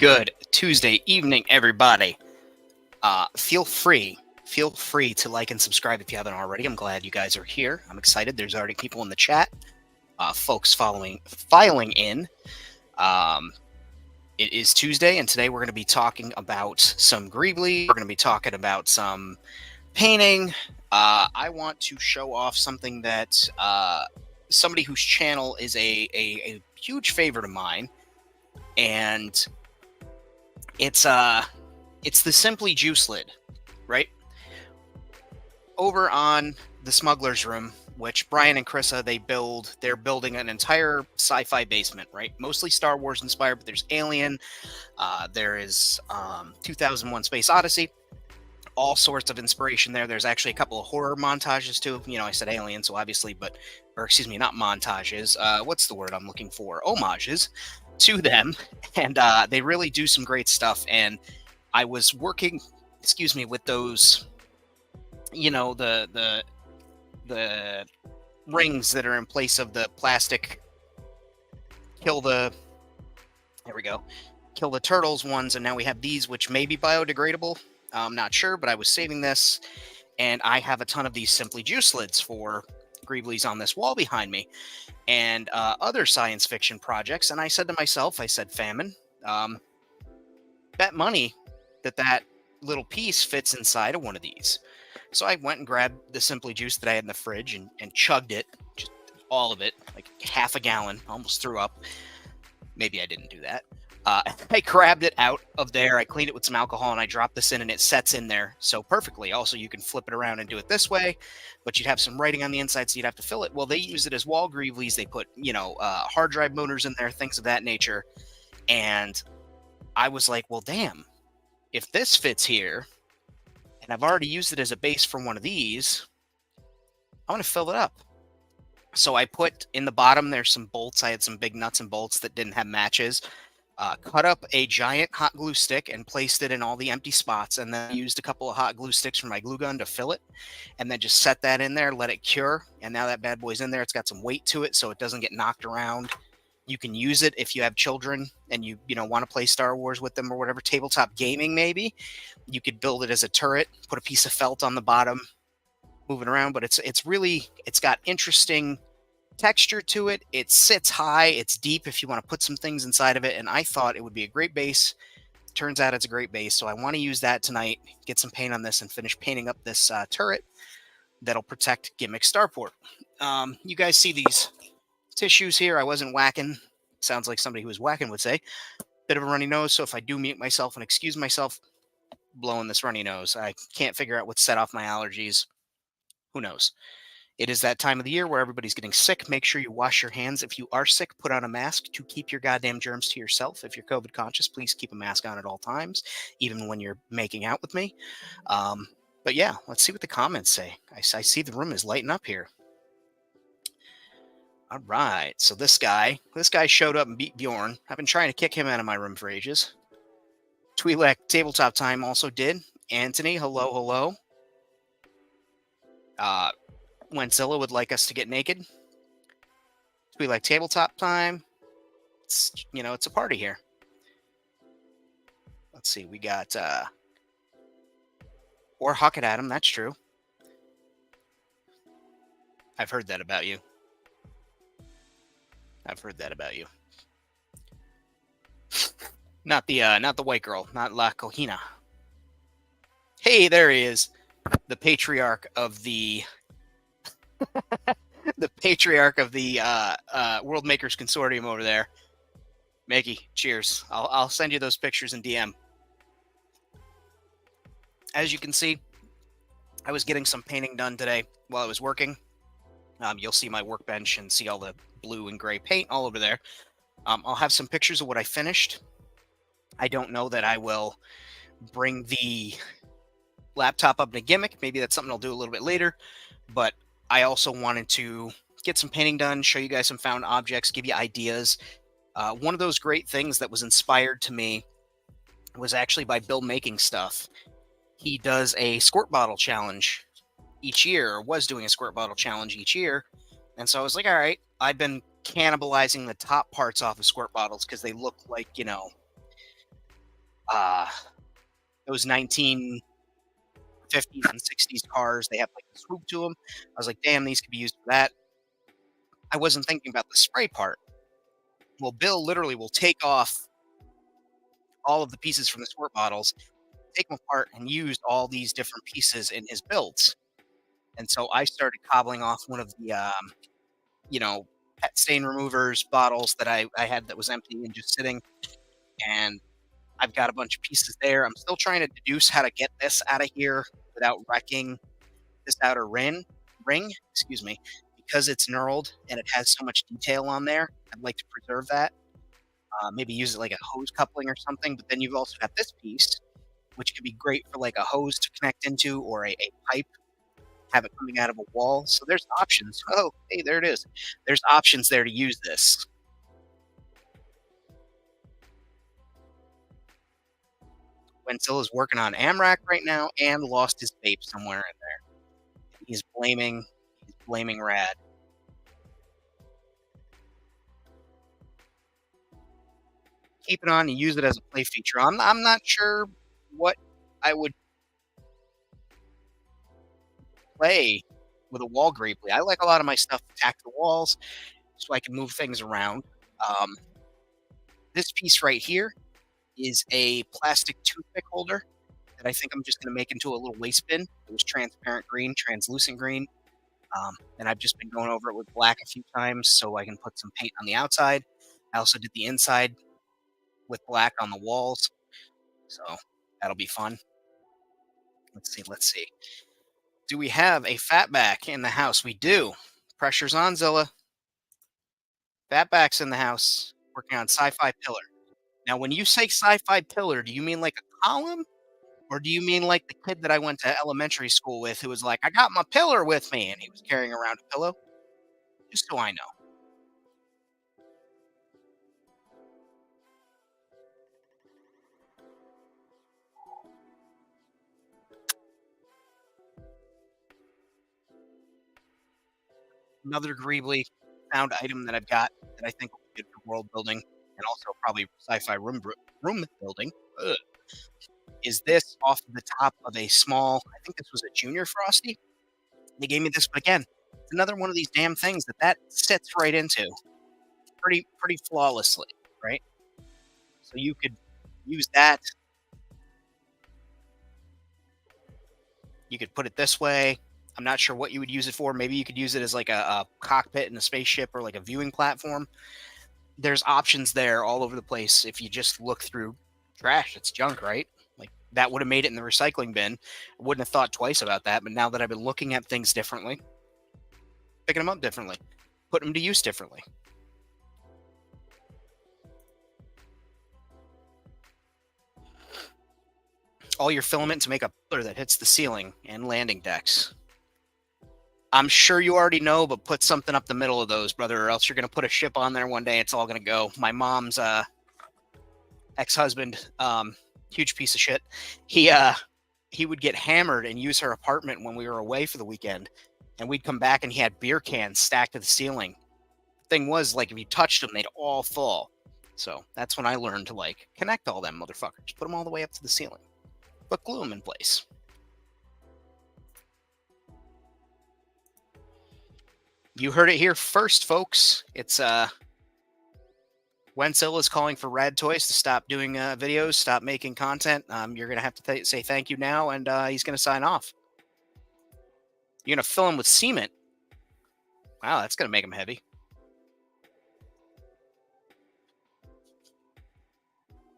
Good Tuesday evening, everybody. Feel free to like and subscribe if you haven't already. I'm glad you guys are here. I'm excited. There's already people in the chat, folks filing in. It is Tuesday, and today we're going to be talking about some Greeblies. We're going to be talking about some painting. I want to show off something that somebody whose channel is a huge favorite of mine, and it's the Simply Juice lid, right? Over on the Smuggler's Room, which Brian and Krissa, they're building an entire sci-fi basement, right? Mostly Star Wars inspired, but there's Alien, there is 2001 Space Odyssey, all sorts of inspiration there. There's actually a couple of horror montages too. I said Alien, so obviously, or excuse me, not montages. What's the word I'm looking for? Homages to them, and they really do some great stuff. And I was working, with those, the rings that are in place of the plastic kill the turtles ones, and now we have these, which may be biodegradable. I'm not sure, but I was saving this, and I have a ton of these Simply Juice lids for Greeblies on this wall behind me, and other science fiction projects. And I said to myself, Famine, bet money that little piece fits inside of one of these. So I went and grabbed the Simply Juice that I had in the fridge and chugged it, just all of it, like half a gallon, almost threw up. Maybe I didn't do that. I grabbed it out of there, I cleaned it with some alcohol, and I dropped this in, and it sets in there so perfectly. Also, you can flip it around and do it this way, but you'd have some writing on the inside, so you'd have to fill it. Well, they use it as wall Greeblies. They put, hard drive motors in there, things of that nature. And I was like, well, damn, if this fits here, and I've already used it as a base for one of these, I want to fill it up. So I put in the bottom, there's some bolts. I had some big nuts and bolts that didn't have matches. Cut up a giant hot glue stick and placed it in all the empty spots, and then used a couple of hot glue sticks from my glue gun to fill it, and then just set that in there, let it cure, and now that bad boy's in there. It's got some weight to it, so it doesn't get knocked around. You can use it if you have children and you want to play Star Wars with them or whatever, tabletop gaming maybe. You could build it as a turret, put a piece of felt on the bottom, move it around, but it's got interesting texture to it. It sits high, it's deep if you want to put some things inside of it, and I thought it would be a great base. Turns out it's a great base, so I want to use that tonight, get some paint on this, and finish painting up this turret that'll protect Gimmick Starport. You guys see these tissues here? I wasn't whacking. Sounds like somebody who was whacking would say. Bit of a runny nose, so if I do mute myself and excuse myself, blowing this runny nose. I can't figure out what set off my allergies. Who knows? It is that time of the year where everybody's getting sick. Make sure you wash your hands. If you are sick, put on a mask to keep your goddamn germs to yourself. If you're COVID conscious, please keep a mask on at all times, even when you're making out with me. But yeah, let's see what the comments say. I see the room is lighting up here. All right, so this guy showed up and beat Bjorn. I've been trying to kick him out of my room for ages. Twi'lek Tabletop Time also did. Anthony, hello. Wentzilla would like us to get naked. Twi'lek Tabletop Time. It's a party here. Let's see, we got or huck it at him, that's true. I've heard that about you. Not the white girl, not La Cojina. Hey, there he is. The patriarch of the World Makers Consortium over there. Maggie, cheers. I'll send you those pictures in DM. As you can see, I was getting some painting done today while I was working. You'll see my workbench and see all the blue and gray paint all over there. I'll have some pictures of what I finished. I don't know that I will bring the laptop up to Gimmick. Maybe that's something I'll do a little bit later. But I also wanted to get some painting done, show you guys some found objects, give you ideas. One of those great things that was inspired to me was actually by Bill Making Stuff. He does a squirt bottle challenge each year, or was doing a squirt bottle challenge each year. And so I was like, all right, I've been cannibalizing the top parts off of squirt bottles because they look like, uh, those 1950s and 60s cars. They have like a swoop to them. I was like, damn, these could be used for that. I wasn't thinking about the spray part. Well, Bill literally will take off all of the pieces from the squirt bottles, take them apart, and used all these different pieces in his builds. And so I started cobbling off one of the, you know, pet stain removers bottles that I had that was empty and just sitting. And I've got a bunch of pieces there. I'm still trying to deduce how to get this out of here without wrecking this outer ring, excuse me, because it's knurled and it has so much detail on there. I'd like to preserve that. Maybe use it like a hose coupling or something. But then you've also got this piece, which could be great for like a hose to connect into or a pipe, have it coming out of a wall. So there's options. Oh, hey, there it is. There's options there to use this. Wenzel is working on Amrak right now and lost his vape somewhere in there. He's blaming Rad. Keep it on and use it as a play feature. I'm not sure what I would play with a wall greebly. I like a lot of my stuff to tack the walls so I can move things around. Um, this piece right here is a plastic toothpick holder that I think I'm just going to make into a little waste bin. It was transparent green, translucent green. And I've just been going over it with black a few times so I can put some paint on the outside. I also did the inside with black on the walls. So that'll be fun. Let's see. Do we have a fatback in the house? We do. Pressure's on, Zilla. Fatback's in the house working on sci-fi pillar. Now, when you say sci-fi pillar, do you mean like a column? Or do you mean like the kid that I went to elementary school with who was like, I got my pillar with me and he was carrying around a pillow? Just so I know. Another Greeblies found item that I've got that I think will be good for world building and also probably sci-fi room building. Ugh. Is this off the top of a small? I think this was a junior frosty. They gave me this, but again, it's another one of these damn things that sits right into pretty flawlessly, right? So you could use that. You could put it this way. I'm not sure what you would use it for. Maybe you could use it as like a cockpit in a spaceship or like a viewing platform. There's options there all over the place. If you just look through trash, it's junk, right? Like that would have made it in the recycling bin. I wouldn't have thought twice about that. But now that I've been looking at things differently, picking them up differently, putting them to use differently. All your filament to make a pillar that hits the ceiling and landing decks. I'm sure you already know, but put something up the middle of those, brother, or else you're going to put a ship on there one day. It's all going to go. My mom's ex-husband, huge piece of shit. He would get hammered and use her apartment when we were away for the weekend, and we'd come back and he had beer cans stacked to the ceiling. The thing was, like, if you touched them, they'd all fall. So that's when I learned to like connect all them motherfuckers, put them all the way up to the ceiling, but glue them in place. You heard it here first, folks. It's Wenzel is calling for Rad Toys to stop doing videos, stop making content. You're gonna have to say thank you now, and he's gonna sign off. You're gonna fill him with cement. Wow, that's gonna make him heavy.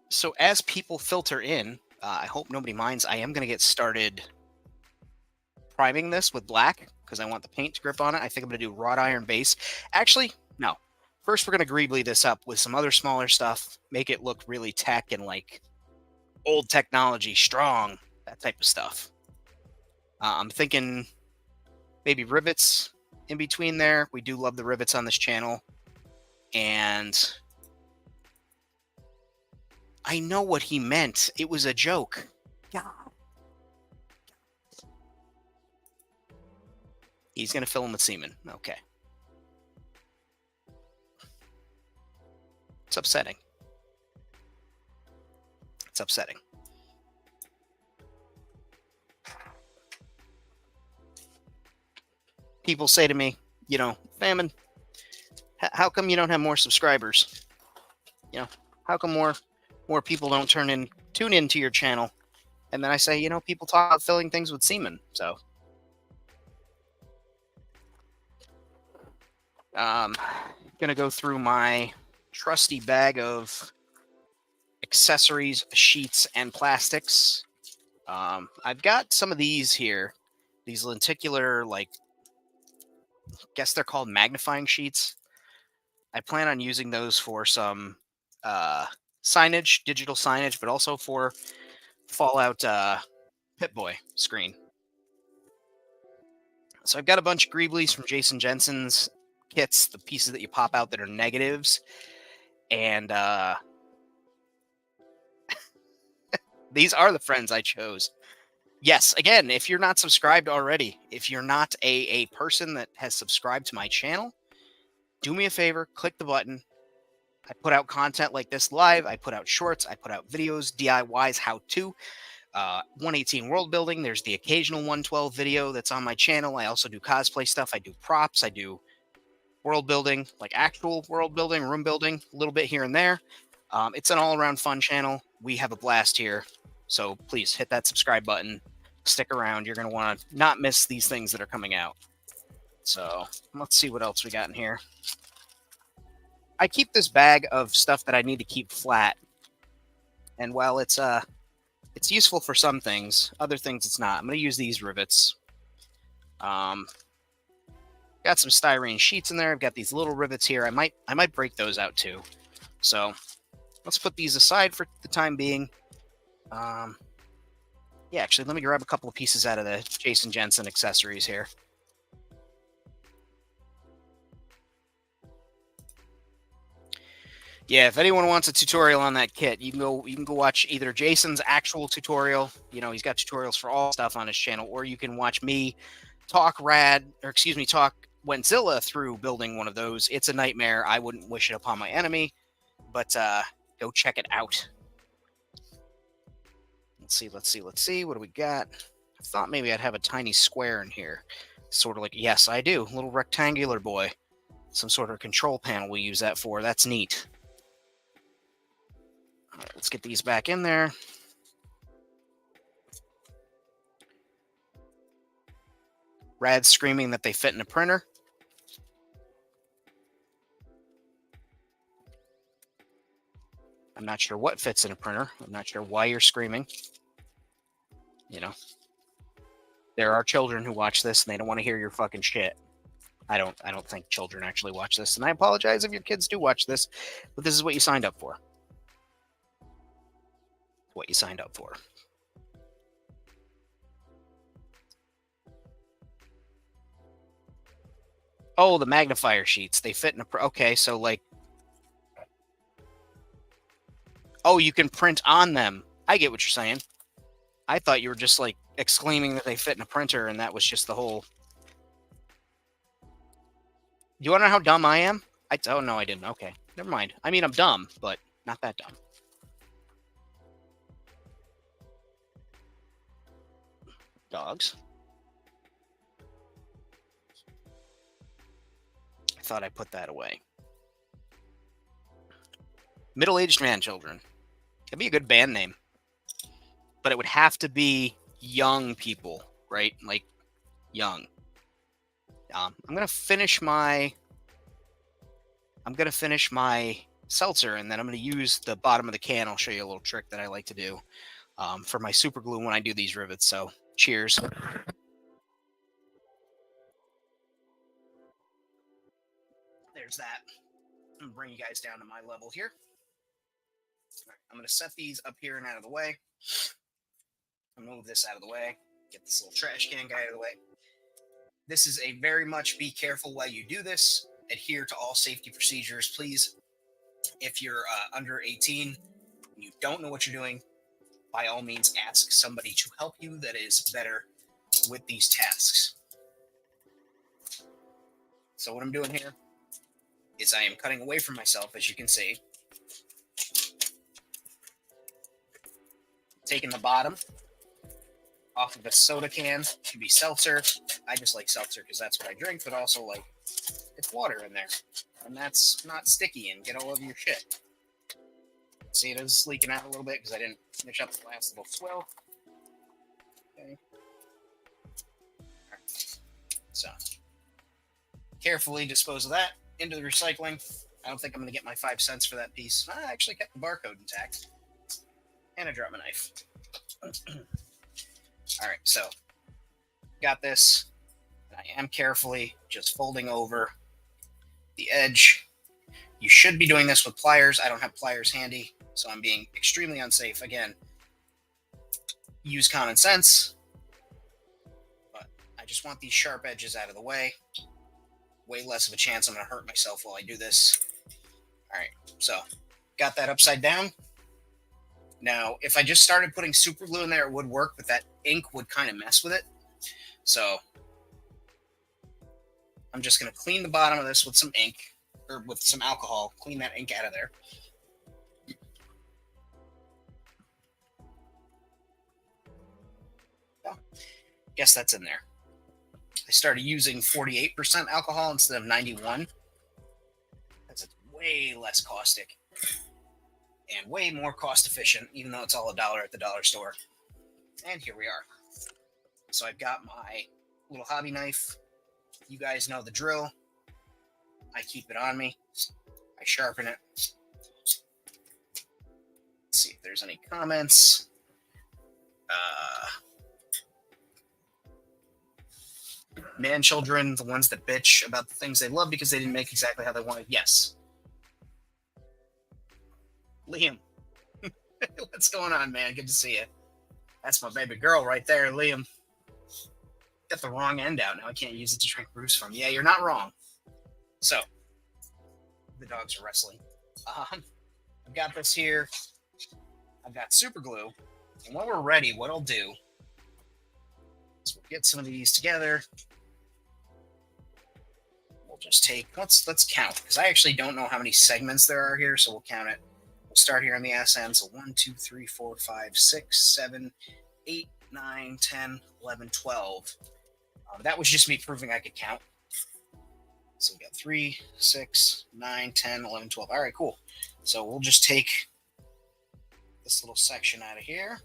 So as people filter in, I hope nobody minds. I am gonna get started priming this with black because I want the paint to grip on it. I think I'm gonna do wrought iron base. Actually, no. First, we're gonna greebly this up with some other smaller stuff, make it look really tech and like old technology, strong, that type of stuff. I'm thinking maybe rivets in between there. We do love the rivets on this channel. And I know what he meant. It was a joke. God. He's going to fill him with semen. Okay. It's upsetting. It's upsetting. People say to me, you know, Famine, how come you don't have more subscribers? You know, how come more people don't tune into your channel? And then I say, you know, people talk about filling things with semen. So, gonna go through my trusty bag of accessories, sheets, and plastics. I've got some of these here, these lenticular, like, guess they're called magnifying sheets. I plan on using those for some signage, digital signage, but also for Fallout Pip-Boy screen. So I've got a bunch of Greeblies from Jason Jensen's kits, the pieces that you pop out that are negatives. And these are the friends I chose. Yes, again, if you're not subscribed already, if you're not a person that has subscribed to my channel, do me a favor, click the button. I put out content like this live. I put out shorts. I put out videos, DIYs, how-to. 118 world building. There's the occasional 112 video that's on my channel. I also do cosplay stuff. I do props. I do world building, like actual world building, room building, a little bit here and there. It's an all-around fun channel. We have a blast here. So please hit that subscribe button. Stick around. You're going to want to not miss these things that are coming out. So let's see what else we got in here. I keep this bag of stuff that I need to keep flat. And while it's useful for some things, other things it's not. I'm going to use these rivets. Got some styrene sheets in there. I've got these little rivets here. I might break those out too. So let's put these aside for the time being. Yeah, actually, let me grab a couple of pieces out of the Jason Jensen accessories here. Yeah, if anyone wants a tutorial on that kit, you can go watch either Jason's actual tutorial. You know, he's got tutorials for all stuff on his channel, or you can watch me talk Wentzilla through building one of those. It's a nightmare. I wouldn't wish it upon my enemy, but go check it out. Let's see. What do we got? I thought maybe I'd have a tiny square in here. Sort of like, yes, I do. Little rectangular boy. Some sort of control panel we use that for. That's neat. All right, let's get these back in there. Rad's screaming that they fit in a printer. I'm not sure what fits in a printer. I'm not sure why you're screaming. You know, there are children who watch this and they don't want to hear your fucking shit. I don't think children actually watch this, and I apologize if your kids do watch this, but this is what you signed up for. What you signed up for. Oh, the magnifier sheets. They fit in a... Okay, so like... Oh, you can print on them. I get what you're saying. I thought you were just like exclaiming that they fit in a printer and that was just the whole... You want to know how dumb I am? Oh, no, I didn't. Okay, never mind. I mean, I'm dumb, but not that dumb. Dogs. I thought I put that away. Middle-aged man children. That'd be a good band name. But it would have to be young people, right? Like, young. I'm going to finish my seltzer, and then I'm going to use the bottom of the can. I'll show you a little trick that I like to do for my super glue when I do these rivets. So, cheers. There's that. I'm going to bring you guys down to my level here. Right, I'm going to set these up here and out of the way. I'm going to move this out of the way. Get this little trash can guy out of the way. This is a very much be careful while you do this. Adhere to all safety procedures, please. If you're under 18 and you don't know what you're doing, by all means ask somebody to help you that is better with these tasks. So what I'm doing here is I am cutting away from myself, as you can see. taking the bottom off of a soda can. It should be seltzer. I just like seltzer because that's what I drink, but also like it's water in there, and that's not sticky and get all over your shit. See, it is leaking out a little bit because I didn't finish up the last little swill. Okay. Right. So, carefully dispose of that into the recycling. I don't think I'm going to get my 5 cents for that piece. I actually kept the barcode intact. And I dropped my knife. All right, so got this. I am carefully just folding over the edge. You should be doing this with pliers. I don't have pliers handy, so I'm being extremely unsafe. Again, use common sense, but I just want these sharp edges out of the way. Way less of a chance I'm going to hurt myself while I do this. All right, so got that upside down. Now, if I just started putting super glue in there, it would work, but that ink would kind of mess with it. So I'm just going to clean the bottom of this with some ink, or with some alcohol. Clean that ink out of there. Oh, guess that's in there. I started using 48% alcohol instead of 91. That's way less caustic and way more cost efficient, even though it's all $1 at the dollar store. And here we are. So I've got my little hobby knife. You guys know the drill. I keep it on me. I sharpen it. Let's see if there's any comments. Man children, the ones that bitch about the things they love because they didn't make exactly how they wanted. Yes. Liam. What's going on, man? Good to see you. That's my baby girl right there, Liam. Got the wrong end out. Now I can't use it to drink brews from. Yeah, you're not wrong. So, the dogs are wrestling. I've got this here. I've got super glue. And when we're ready, what I'll do is we'll get some of these together. We'll just take, let's count, because I actually don't know how many segments there are here, so we'll count it. We'll start here on the SN. So 1, 2, 3, 4, 5, 6, 7, 8, 9, 10, 11, 12. That was just me proving I could count. So we got 3, 6, 9, 10, 11, 12. All right, cool. So we'll just take this little section out of here.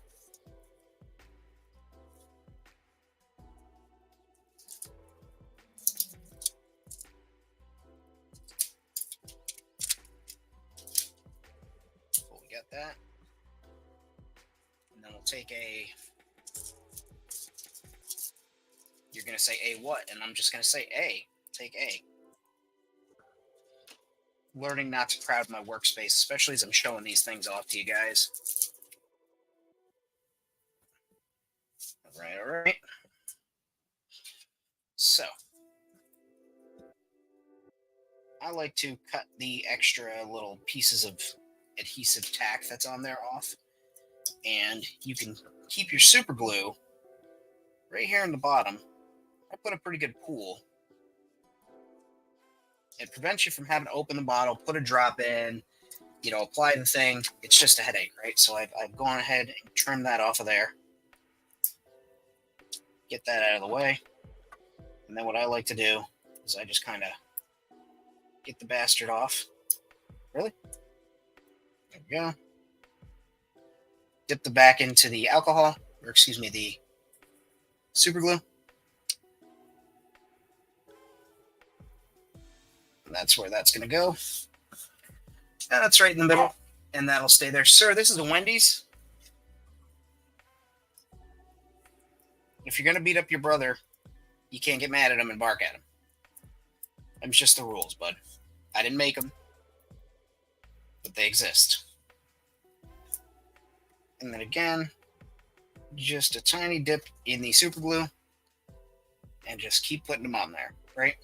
Cool, we got that. And then we'll take a... You're going to say A what? And I'm just going to say A. Take A. Learning not to crowd my workspace, especially as I'm showing these things off to you guys. All right. So, I like to cut the extra little pieces of adhesive tack that's on there off. And you can keep your super glue right here in the bottom. I put a pretty good pool. It prevents you from having to open the bottle, put a drop in, apply the thing. It's just a headache, right? So I've gone ahead and trimmed that off of there. Get that out of the way. And then what I like to do is I just kind of get the bastard off. Really? There we go. Dip the back into the alcohol, or excuse me, the super glue. And that's where that's going to go. And that's right in the middle. And that'll stay there. Sir, this is a Wendy's. If you're going to beat up your brother, you can't get mad at him and bark at him. Them's just the rules, bud. I didn't make them, but they exist. And then again, just a tiny dip in the super glue and just keep putting them on there, right?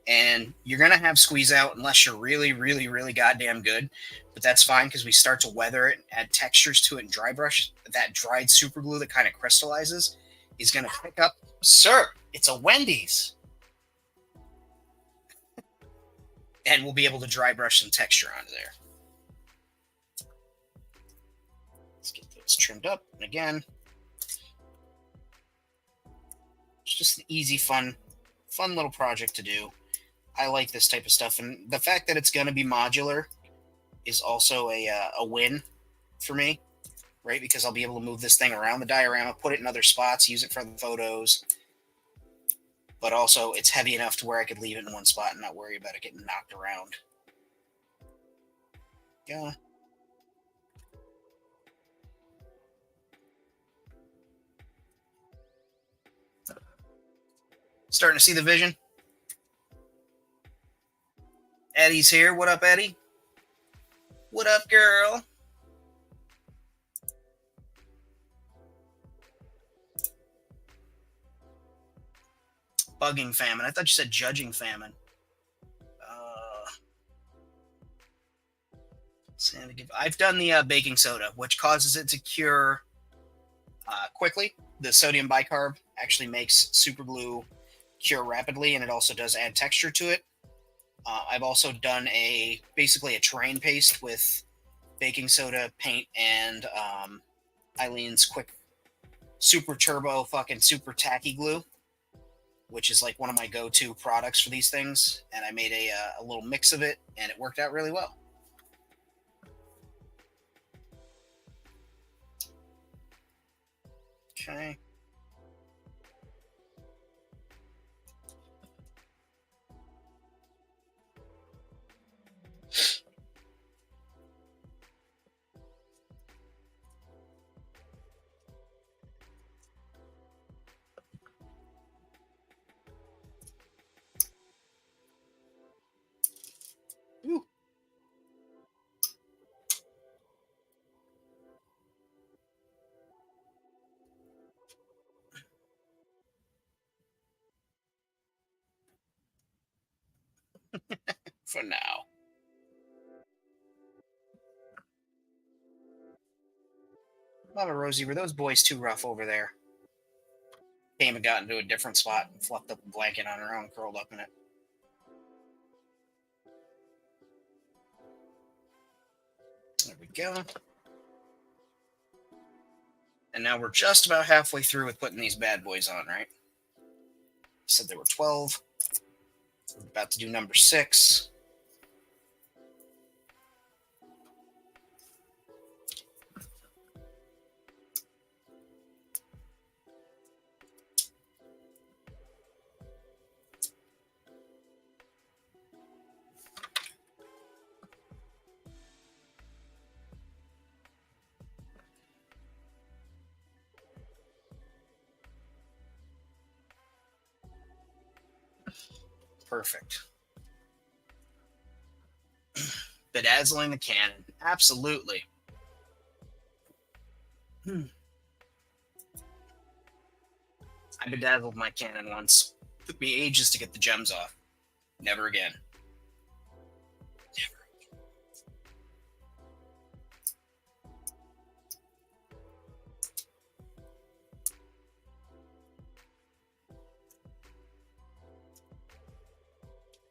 And you're going to have squeeze out unless you're really, really, really goddamn good. But that's fine because we start to weather it, add textures to it, and dry brush. That dried super glue that kind of crystallizes is going to pick up. Sir, it's a Wendy's. And we'll be able to dry brush some texture onto there. Let's get those It's trimmed up. And again, it's just an easy, fun little project to do. I like this type of stuff. And the fact that it's going to be modular is also a win for me, right? Because I'll be able to move this thing around the diorama, put it in other spots, use it for the photos. But also, it's heavy enough to where I could leave it in one spot and not worry about it getting knocked around. Yeah. Starting to see the vision. Eddie's here. What up, Eddie? What up, girl? Bugging famine. I thought you said judging famine. I've done the baking soda, which causes it to cure quickly. The sodium bicarb actually makes super glue cure rapidly, and it also does add texture to it. I've also done basically a terrain paste with baking soda, paint, and Eileen's quick super turbo fucking super tacky glue, which is like one of my go-to products for these things. And I made a little mix of it, and it worked out really well. Okay. Ooh. For now. Mama Rosie, were those boys too rough over there? Came and got into a different spot and fluffed up a blanket on her own, curled up in it. There we go. And now we're just about halfway through with putting these bad boys on, right? Said there were 12. We're about to do number 6. Perfect. Bedazzling the cannon. Absolutely. I bedazzled my cannon once. Took me ages to get the gems off. Never again. Never.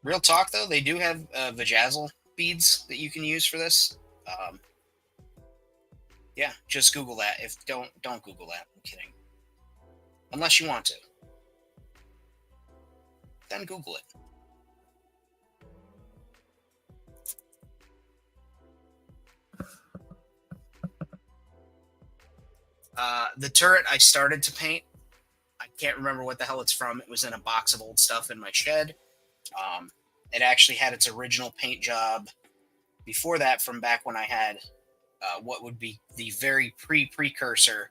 Real talk, though, they do have Vajazzle beads that you can use for this. Yeah, just Google that. If don't Google that. I'm kidding. Unless you want to, then Google it. The turret I started to paint. I can't remember what the hell it's from. It was in a box of old stuff in my shed. It actually had its original paint job before that, from back when I had what would be the very precursor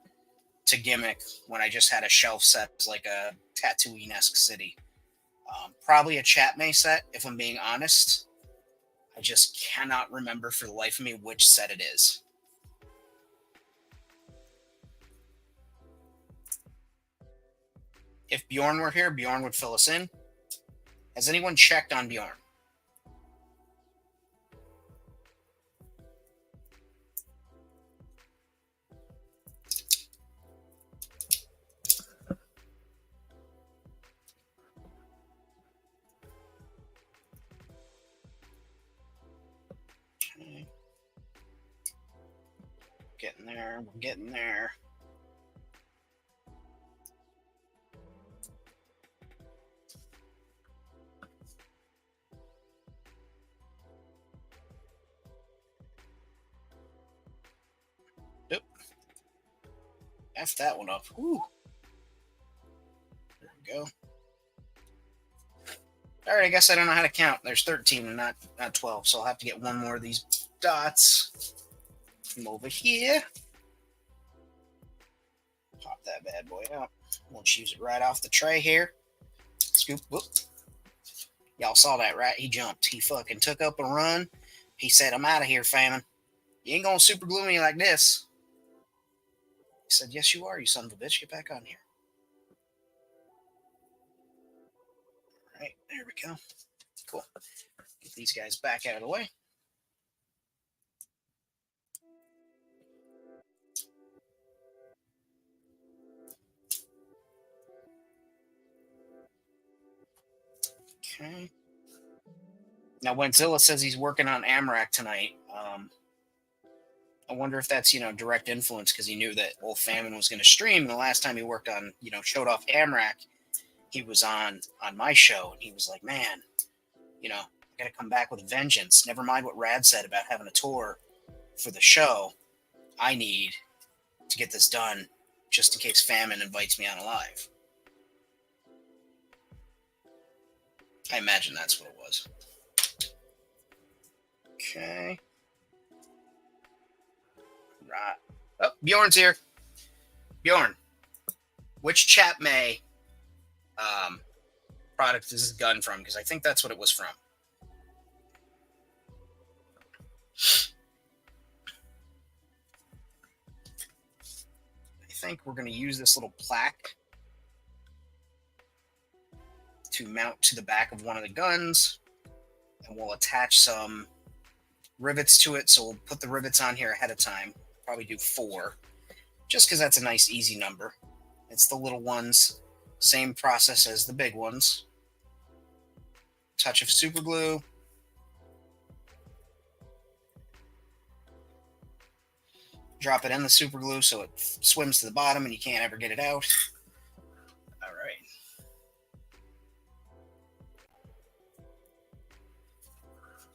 to Gimmick, when I just had a shelf set as like a Tatooine-esque city. Probably a Chatmay set, if I'm being honest. I just cannot remember for the life of me which set it is. If Bjorn were here, Bjorn would fill us in. Has anyone checked on Bjorn? Getting there. We're getting there. Yep. F that one up. Whew. There we go. All right, I guess I don't know how to count. There's 13 and not 12, so I'll have to get one more of these dots from over here. Pop that bad boy out. We'll choose it right off the tray here. Scoop. Whoop. Y'all saw that, right? He jumped. He fucking took up a run. He said, I'm out of here, famine. You ain't gonna super glue me like this. He said, yes, you are, you son of a bitch. Get back on here. All right, there we go. Cool. Get these guys back out of the way. Okay. Now, when Zilla says he's working on Amarak tonight, I wonder if that's, direct influence because he knew that old Famine was going to stream. And the last time he worked on, showed off Amarak, he was on my show. And he was like, man, I got to come back with a vengeance. Never mind what Rad said about having a tour for the show. I need to get this done just in case Famine invites me on live. I imagine that's what it was. Okay. Right. Oh, Bjorn's here. Bjorn, which Chap May product is this gun from? Because I think that's what it was from. I think we're going to use this little plaque to mount to the back of one of the guns, and we'll attach some rivets to it. So we'll put the rivets on here ahead of time. Probably do 4, just because that's a nice, easy number. It's the little ones, same process as the big ones. Touch of super glue. Drop it in the super glue so it swims to the bottom and you can't ever get it out. All right.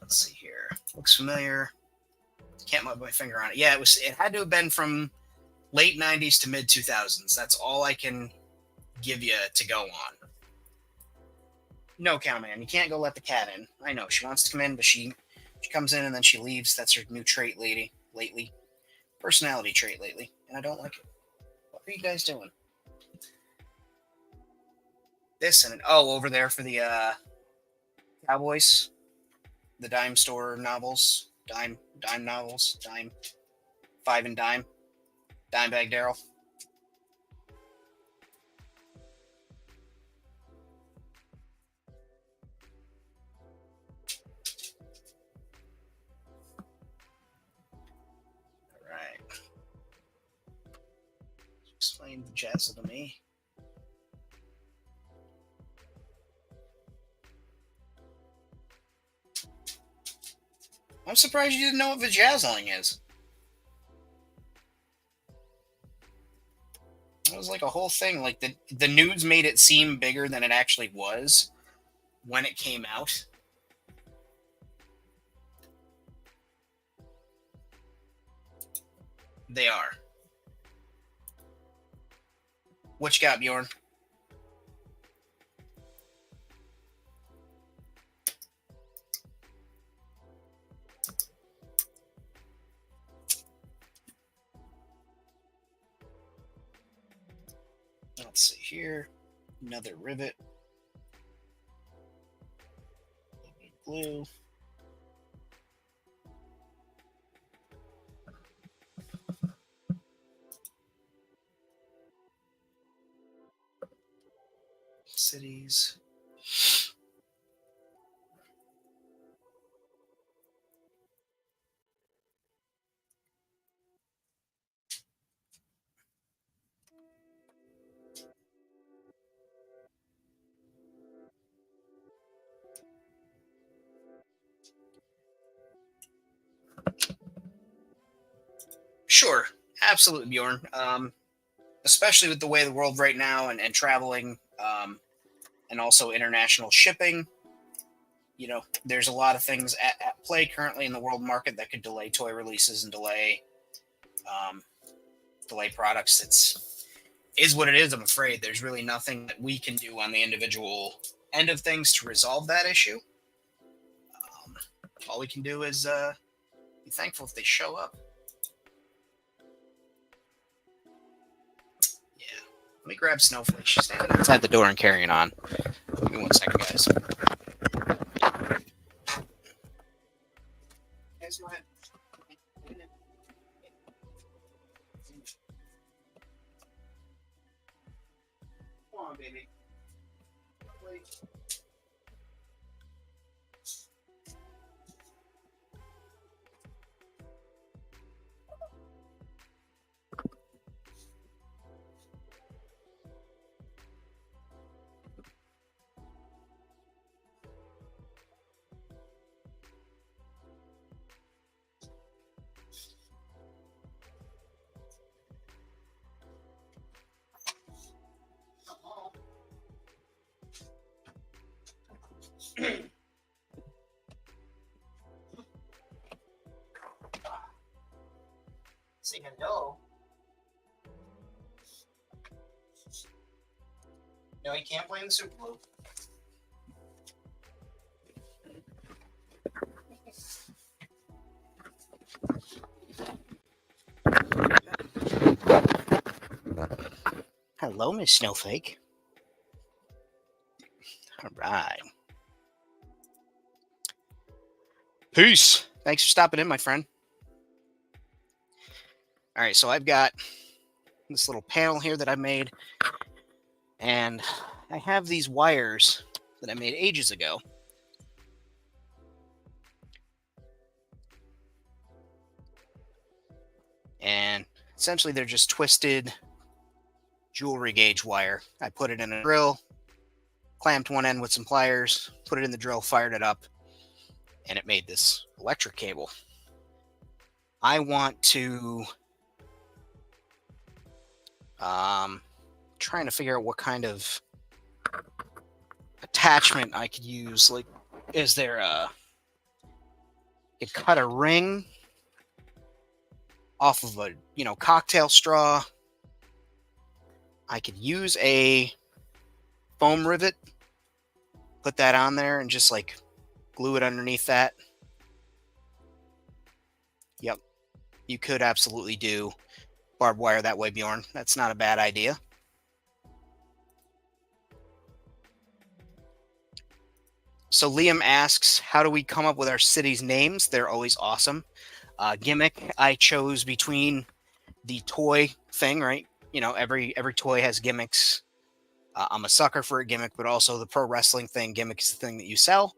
Let's see here. Looks familiar. Can't put my finger on it. Yeah, it had to have been from late 90s to mid 2000s. That's all I can give you to go on. No, Cowman, you can't go let the cat in. I know she wants to come in, but she comes in and then she leaves. That's her new trait lately. Personality trait lately, and I don't like it. What are you guys doing? This and over there for the Cowboys, the dime store novels, dime novels, dime 5 and dime bag Daryl. All right. Explain the Jazzle to me. I'm surprised you didn't know what vajazzling is. It was like a whole thing. Like the news made it seem bigger than it actually was when it came out. They are. What you got, Bjorn? Let's see here. Another rivet. A little bit of glue. Cities. Sure. absolutely, Bjorn. Especially with the way of the world right now, and traveling, and also international shipping. There's a lot of things at play currently in the world market that could delay toy releases and um, delay products. It's is what it is. I'm afraid there's really nothing that we can do on the individual end of things to resolve that issue. Um, all we can do is be thankful if they show up. Yeah. Let me grab Snowflake. She's standing outside the door and carrying on. Give me 1 second, guys. Guys, go ahead. Come on, baby. Wait. Say hello. No, you can't play in the Super Bowl. Hello, Miss Snowflake. All right. Peace. Thanks for stopping in, my friend. All right, so I've got this little panel here that I made, and I have these wires that I made ages ago. And essentially they're just twisted jewelry gauge wire. I put it in a drill, clamped one end with some pliers, put it in the drill, fired it up, and it made this electric cable. I want to trying to figure out what kind of attachment I could use. Like, is there you cut a ring off of a cocktail straw. I could use a foam rivet, put that on there, and just like glue it underneath that. Yep, you could absolutely do barbed wire that way, Bjorn. That's not a bad idea. So Liam asks, how do we come up with our cities' names? They're always awesome. Gimmick, I chose between the toy thing, right? Every toy has gimmicks. I'm a sucker for a gimmick, but also the pro wrestling thing. Gimmick is the thing that you sell.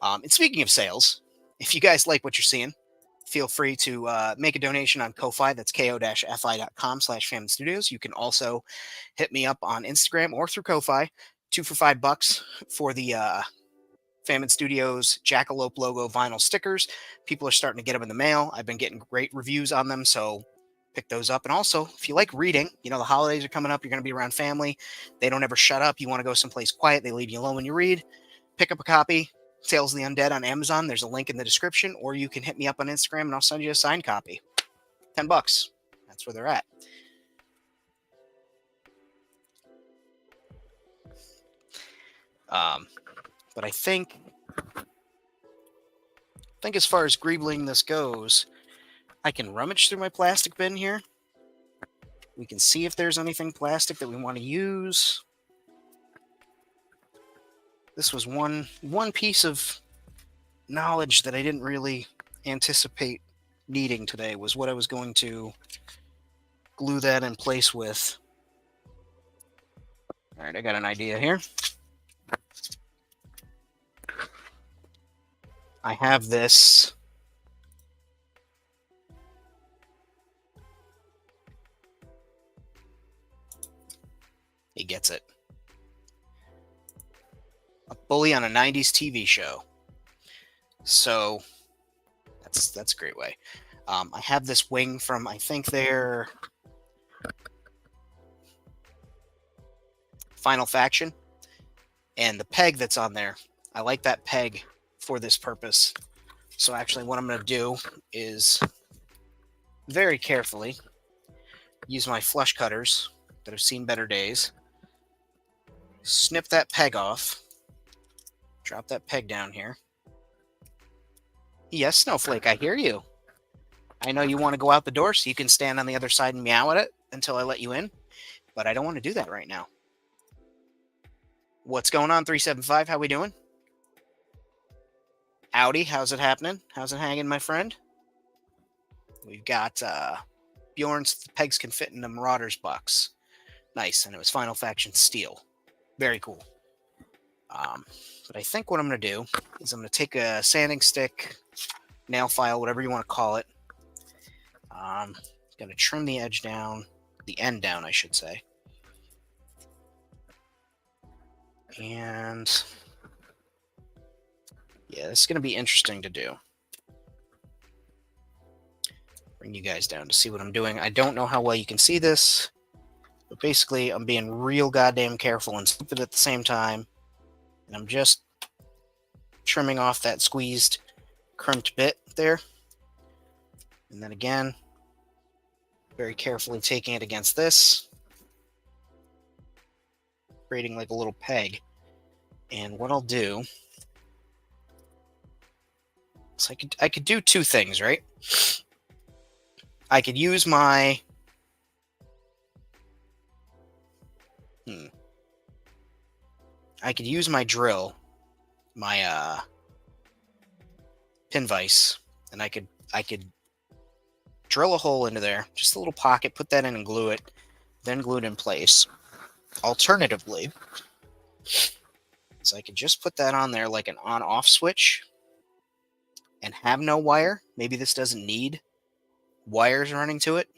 And speaking of sales, if you guys like what you're seeing, feel free to make a donation on Ko-Fi. That's ko-fi.com/FammonStudios. You can also hit me up on Instagram or through Ko-Fi, 2 for $5 for the Famine Studios Jackalope logo vinyl stickers. People are starting to get them in the mail. I've been getting great reviews on them, so pick those up. And also, if you like reading, the holidays are coming up, you're going to be around family. They don't ever shut up. You want to go someplace quiet. They leave you alone when you read. Pick up a copy. Tales of the Undead on Amazon. There's a link in the description, or you can hit me up on Instagram and I'll send you a signed copy. $10. That's where they're at. But I think as far as greebling this goes, I can rummage through my plastic bin here. We can see if there's anything plastic that we want to use. This was one piece of knowledge that I didn't really anticipate needing today, was what I was going to glue that in place with. All right, I got an idea here. I have this he gets it. A bully on a 90s TV show. So that's a great way. I have this wing from, I think they're Final Faction, and the peg that's on there, I like that peg for this purpose. So actually what I'm going to do is very carefully use my flush cutters that have seen better days, snip that peg off, drop that peg down here. Yes, Snowflake, I hear you. I know you want to go out the door so you can stand on the other side and meow at it until I let you in, but I don't want to do that right now. What's going on, 375? How we doing? Howdy, how's it happening? How's it hanging, my friend? We've got Bjorn's pegs can fit in the Marauders box. Nice, and it was Final Faction steel. Very cool. But I think what I'm going to do is I'm going to take a sanding stick, nail file, whatever you want to call it. Going to trim the edge down, the end down, I should say. And yeah, this is going to be interesting to do. Bring you guys down to see what I'm doing. I don't know how well you can see this, but basically I'm being real goddamn careful and stupid at the same time. And I'm just trimming off that squeezed, crimped bit there. And then again, very carefully taking it against this, creating like a little peg. And what I'll do is I could do two things, right? I could use my I could use my drill, my pin vise, and I could drill a hole into there, just a little pocket, put that in and glue it, then glue it in place. Alternatively, so I could just put that on there like an on-off switch and have no wire. Maybe this doesn't need wires running to it.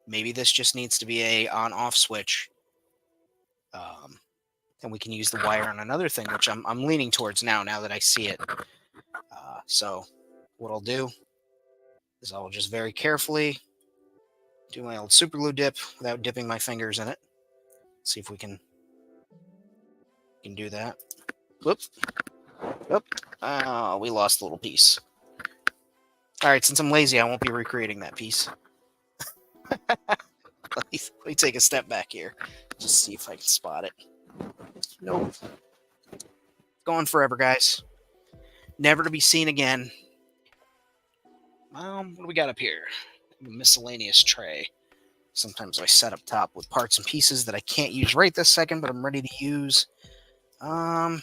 Maybe this just needs to be a on-off switch. And we can use the wire on another thing, which I'm leaning towards now that I see it. So what I'll do is I'll just very carefully do my old super glue dip without dipping my fingers in it. See if we can do that. Whoop. Whoop. Oh, we lost a little piece. All right, since I'm lazy, I won't be recreating that piece. Let me take a step back here. Just see if I can spot it. Nope. Gone forever, guys. Never to be seen again. What do we got up here? A miscellaneous tray. Sometimes I set up top with parts and pieces that I can't use right this second, but I'm ready to use. Got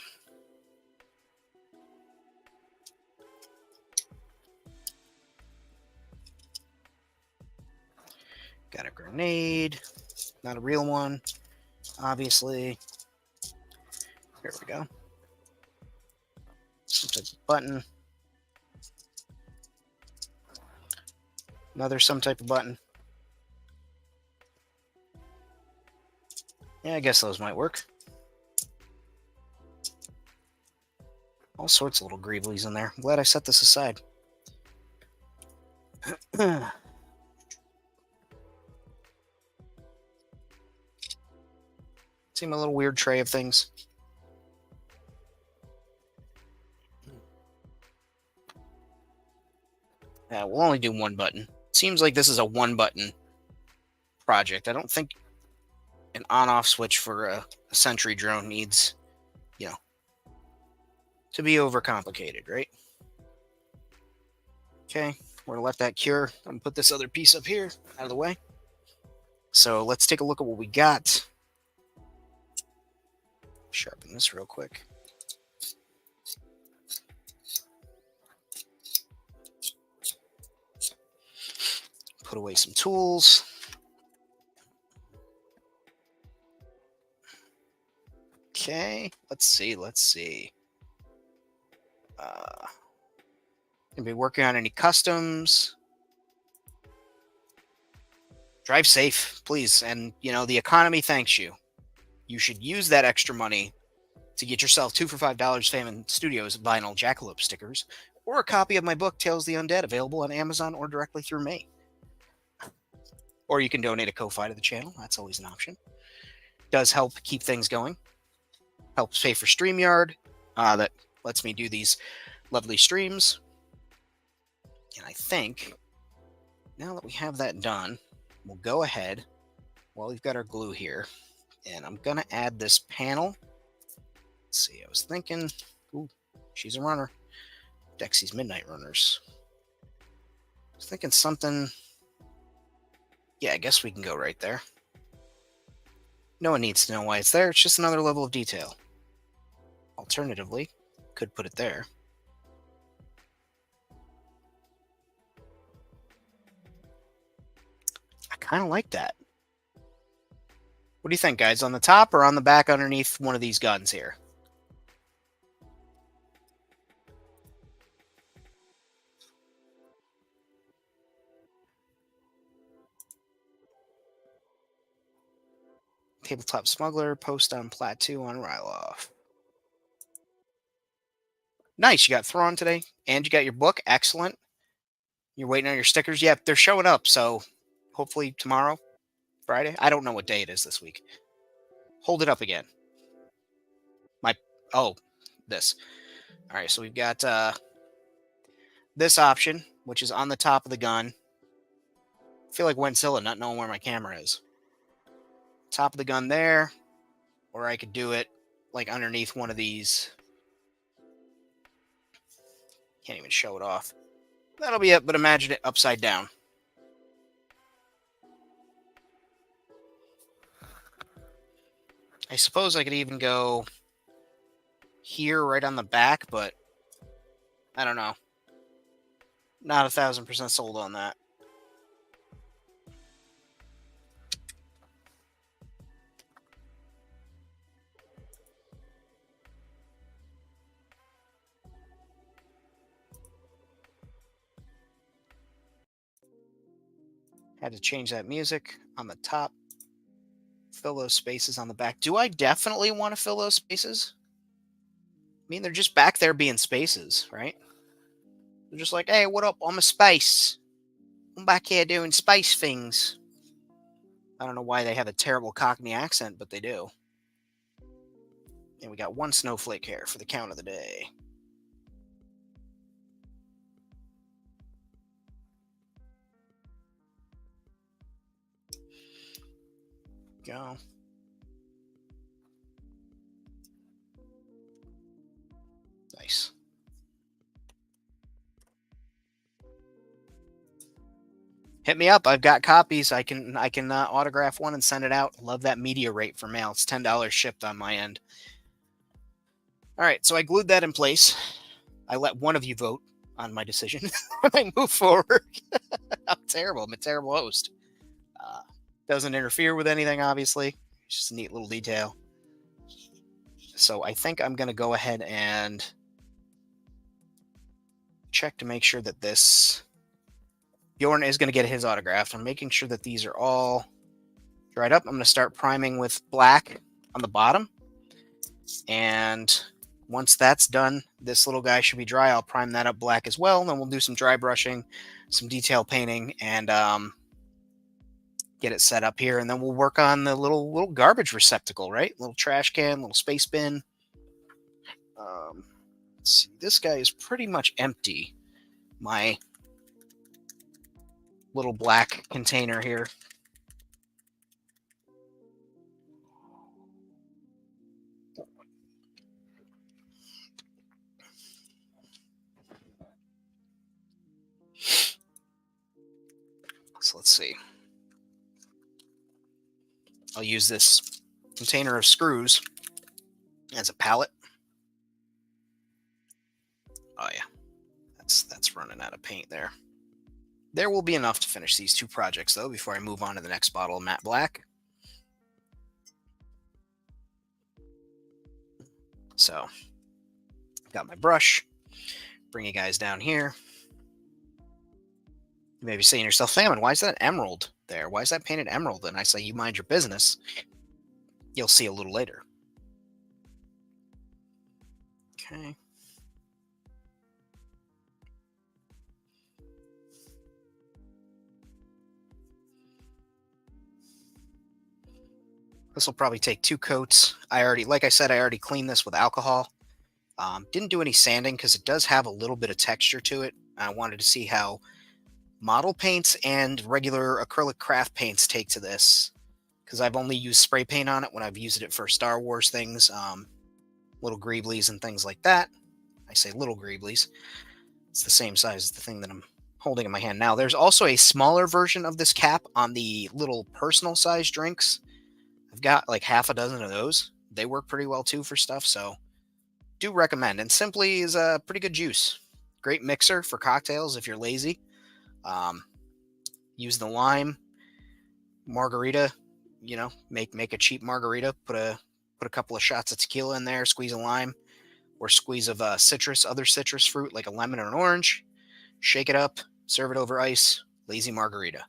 a grenade. Not a real one, obviously. Here we go. Some type of button. Another some type of button. Yeah, I guess those might work. All sorts of little greeblies in there. I'm glad I set this aside. See my little weird tray of things? We'll only do one button. Seems like this is a one button project. I don't think an on-off switch for a sentry drone needs, to be overcomplicated, right? Okay, we're gonna let that cure. I'm gonna put this other piece up here out of the way. So let's take a look at what we got. Sharpen this real quick. Put away some tools. Okay, let's see. Gonna be working on any customs. Drive safe, please. And, the economy thanks you. You should use that extra money to get yourself 2 for $5 Fam and Studios vinyl jackalope stickers, or a copy of my book, Tales of the Undead, available on Amazon or directly through me. Or you can donate a Ko-Fi to the channel. That's always an option. Does help keep things going. Helps pay for StreamYard. That lets me do these lovely streams. And I think, now that we have that done, we'll go ahead, while we've got our glue here, and I'm going to add this panel. Let's see, I was thinking, ooh, she's a runner. Dexy's Midnight Runners. I was thinking something, yeah, I guess we can go right there. No one needs to know why it's there. It's just another level of detail. Alternatively, could put it there. I kind of like that. What do you think, guys? On the top or on the back underneath one of these guns here? Tabletop Smuggler, post on Plat 2 on Ryloff. Nice, you got Thrawn today, and you got your book. Excellent. You're waiting on your stickers. Yep, they're showing up, so hopefully tomorrow, Friday. I don't know what day it is this week. Hold it up again. This. All right, so we've got this option, which is on the top of the gun. I feel like Wenzilla not knowing where my camera is. Top of the gun there, or I could do it like underneath one of these. Can't even show it off. That'll be it, but imagine it upside down. I suppose I could even go here right on the back, but I don't know. Not 1,000% sold on that. Had to change that music on the top. Fill those spaces on the back. Do I definitely want to fill those spaces? I mean, they're just back there being spaces, right? They're just like, hey, what up? I'm a space. I'm back here doing space things. I don't know why they have a terrible Cockney accent, but they do. And we got one snowflake here for the count of the day. Go. Nice. Hit me up. I've got copies. I can autograph one and send it out. Love that media rate for mail. It's $10 shipped on my end. All right, so I glued that in place. I let one of you vote on my decision when I move forward. I'm terrible. I'm a terrible host. Doesn't interfere with anything, obviously. It's just a neat little detail. So I think I'm going to go ahead and check to make sure that this Bjorn is going to get his autograph. I'm making sure that these are all dried up. I'm going to start priming with black on the bottom. And once that's done, this little guy should be dry. I'll prime that up black as well. Then we'll do some dry brushing, some detail painting, and get it set up here. And then we'll work on the little garbage receptacle, right? Little trash can, little space bin. Let's see. This guy is pretty much empty. My little black container here. So let's see. I'll use this container of screws as a palette. Oh yeah, that's running out of paint there. There will be enough to finish these two projects though before I move on to the next bottle of matte black. So, got my brush. Bring you guys down here. You may be saying to yourself, Famine, why is that emerald there? Why is that painted emerald? And I say, you mind your business. You'll see a little later. Okay. This will probably take 2 coats. Like I said, I already cleaned this with alcohol. Didn't do any sanding because it does have a little bit of texture to it. I wanted to see how model paints and regular acrylic craft paints take to this, because I've only used spray paint on it when I've used it for Star Wars things, little greeblies and things like that. I say little greeblies. It's the same size as the thing that I'm holding in my hand now. There's also a smaller version of this cap on the little personal size drinks. I've got like half a dozen of those. They work pretty well too for stuff, so do recommend. And Simply is a pretty good juice. Great mixer for cocktails if you're lazy. Use the lime margarita. Make a cheap margarita. Put a couple of shots of tequila in there. Squeeze a lime or squeeze of other citrus fruit like a lemon or an orange. Shake it up. Serve it over ice. Lazy margarita.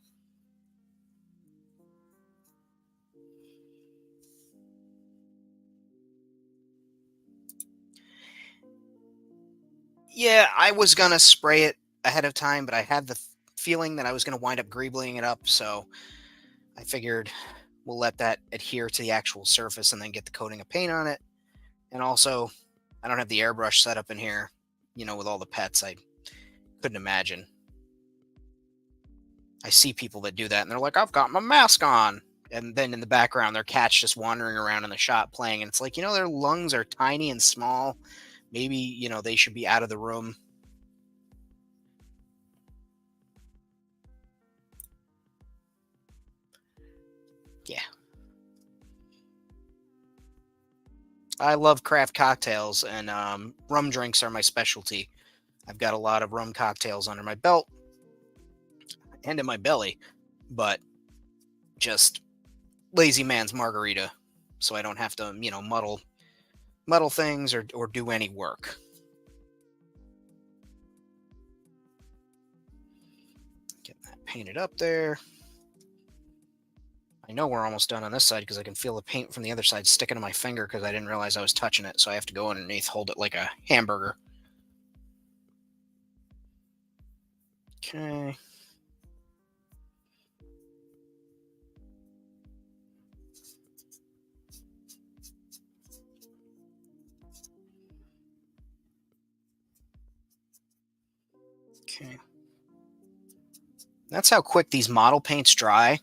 Yeah, I was going to spray it ahead of time, but I had the feeling that I was going to wind up greeblying it up, so I figured we'll let that adhere to the actual surface and then get the coating of paint on it. And also, I don't have the airbrush set up in here, with all the pets. I couldn't imagine. I see people that do that, and they're like, I've got my mask on. And then in the background, their cat's just wandering around in the shop playing. And it's like, their lungs are tiny and small. Maybe, they should be out of the room. Yeah. I love craft cocktails, and rum drinks are my specialty. I've got a lot of rum cocktails under my belt and in my belly, but just lazy man's margarita, so I don't have to, muddle things or do any work. Get that painted up there. I know we're almost done on this side because I can feel the paint from the other side sticking to my finger because I didn't realize I was touching it, so I have to go underneath, hold it like a hamburger. Okay. Okay. That's how quick these model paints dry.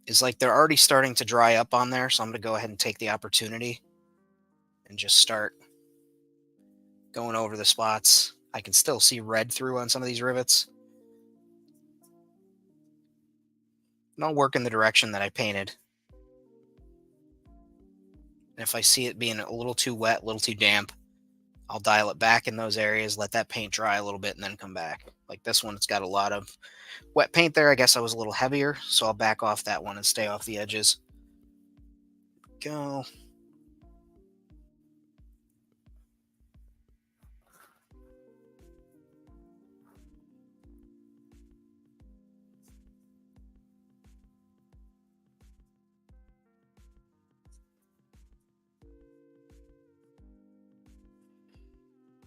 Is like they're already starting to dry up on there, so I'm going to go ahead and take the opportunity and just start going over the spots. I can still see red through on some of these rivets. And I'll work in the direction that I painted. And if I see it being a little too wet, a little too damp, I'll dial it back in those areas, let that paint dry a little bit, and then come back. Like this one, it's got a lot of wet paint there. I guess I was a little heavier, so I'll back off that one and stay off the edges. Go.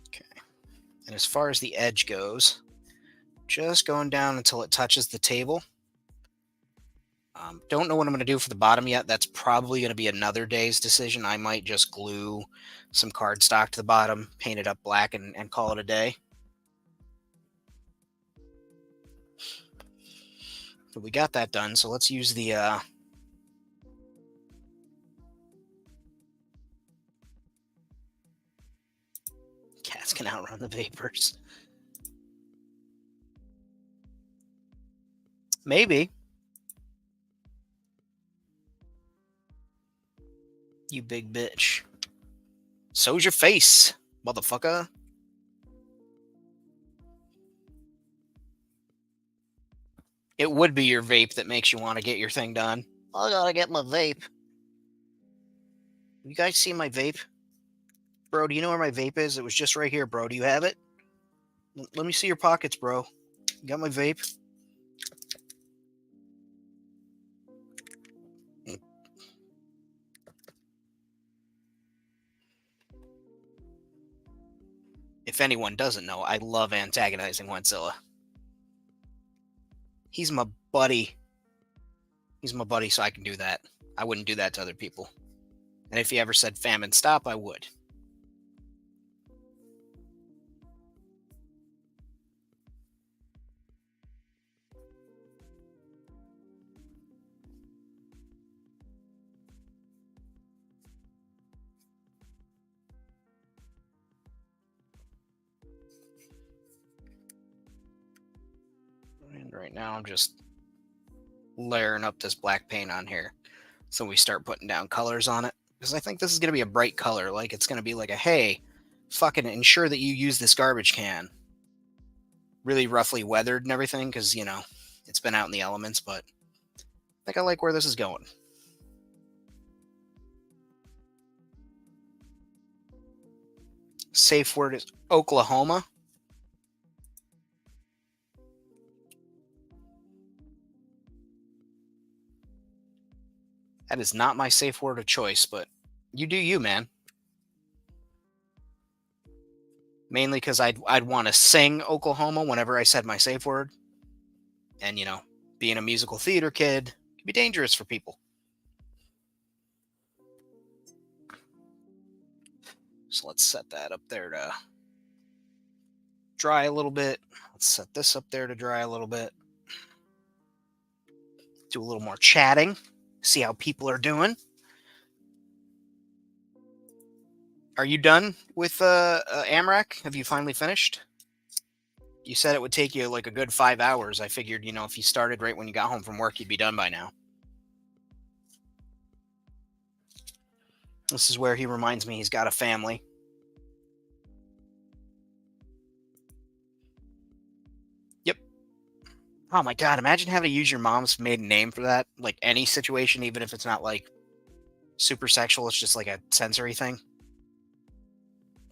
Okay. And as far as the edge goes, just going down until it touches the table. Don't know what I'm going to do for the bottom yet. That's probably going to be another day's decision. I might just glue some cardstock to the bottom, paint it up black, and call it a day. But we got that done, so let's use the cats can outrun the vapors. Maybe. You big bitch. So's your face, motherfucker. It would be your vape that makes you want to get your thing done. I gotta get my vape. You guys see my vape? Bro, do you know where my vape is? It was just right here, bro. Do you have it? Let me see your pockets, bro. You got my vape? If anyone doesn't know, I love antagonizing Wentzilla. He's my buddy. He's my buddy, so I can do that. I wouldn't do that to other people. And if he ever said famine stop, I would. And right now I'm just layering up this black paint on here. So we start putting down colors on it. Because I think this is going to be a bright color. Like it's going to be like a, hey, fucking ensure that you use this garbage can. Really roughly weathered and everything. Because, you know, it's been out in the elements. But I think I like where this is going. Safe word is Oklahoma. That is not my safe word of choice, but you do you, man. Mainly because I'd want to sing Oklahoma whenever I said my safe word. And, you know, being a musical theater kid can be dangerous for people. So let's set that up there to dry a little bit. Let's set this up there to dry a little bit. Do a little more chatting. See how people are doing. Are you done with AMRAC? Have you finally finished? You said it would take you like a good 5 hours. I figured, you know, if you started right when you got home from work, you'd be done by now. This is where he reminds me he's got a family. Yep. Oh my God, imagine having to use your mom's maiden name for that. Like any situation, even if it's not like super sexual, it's just like a sensory thing.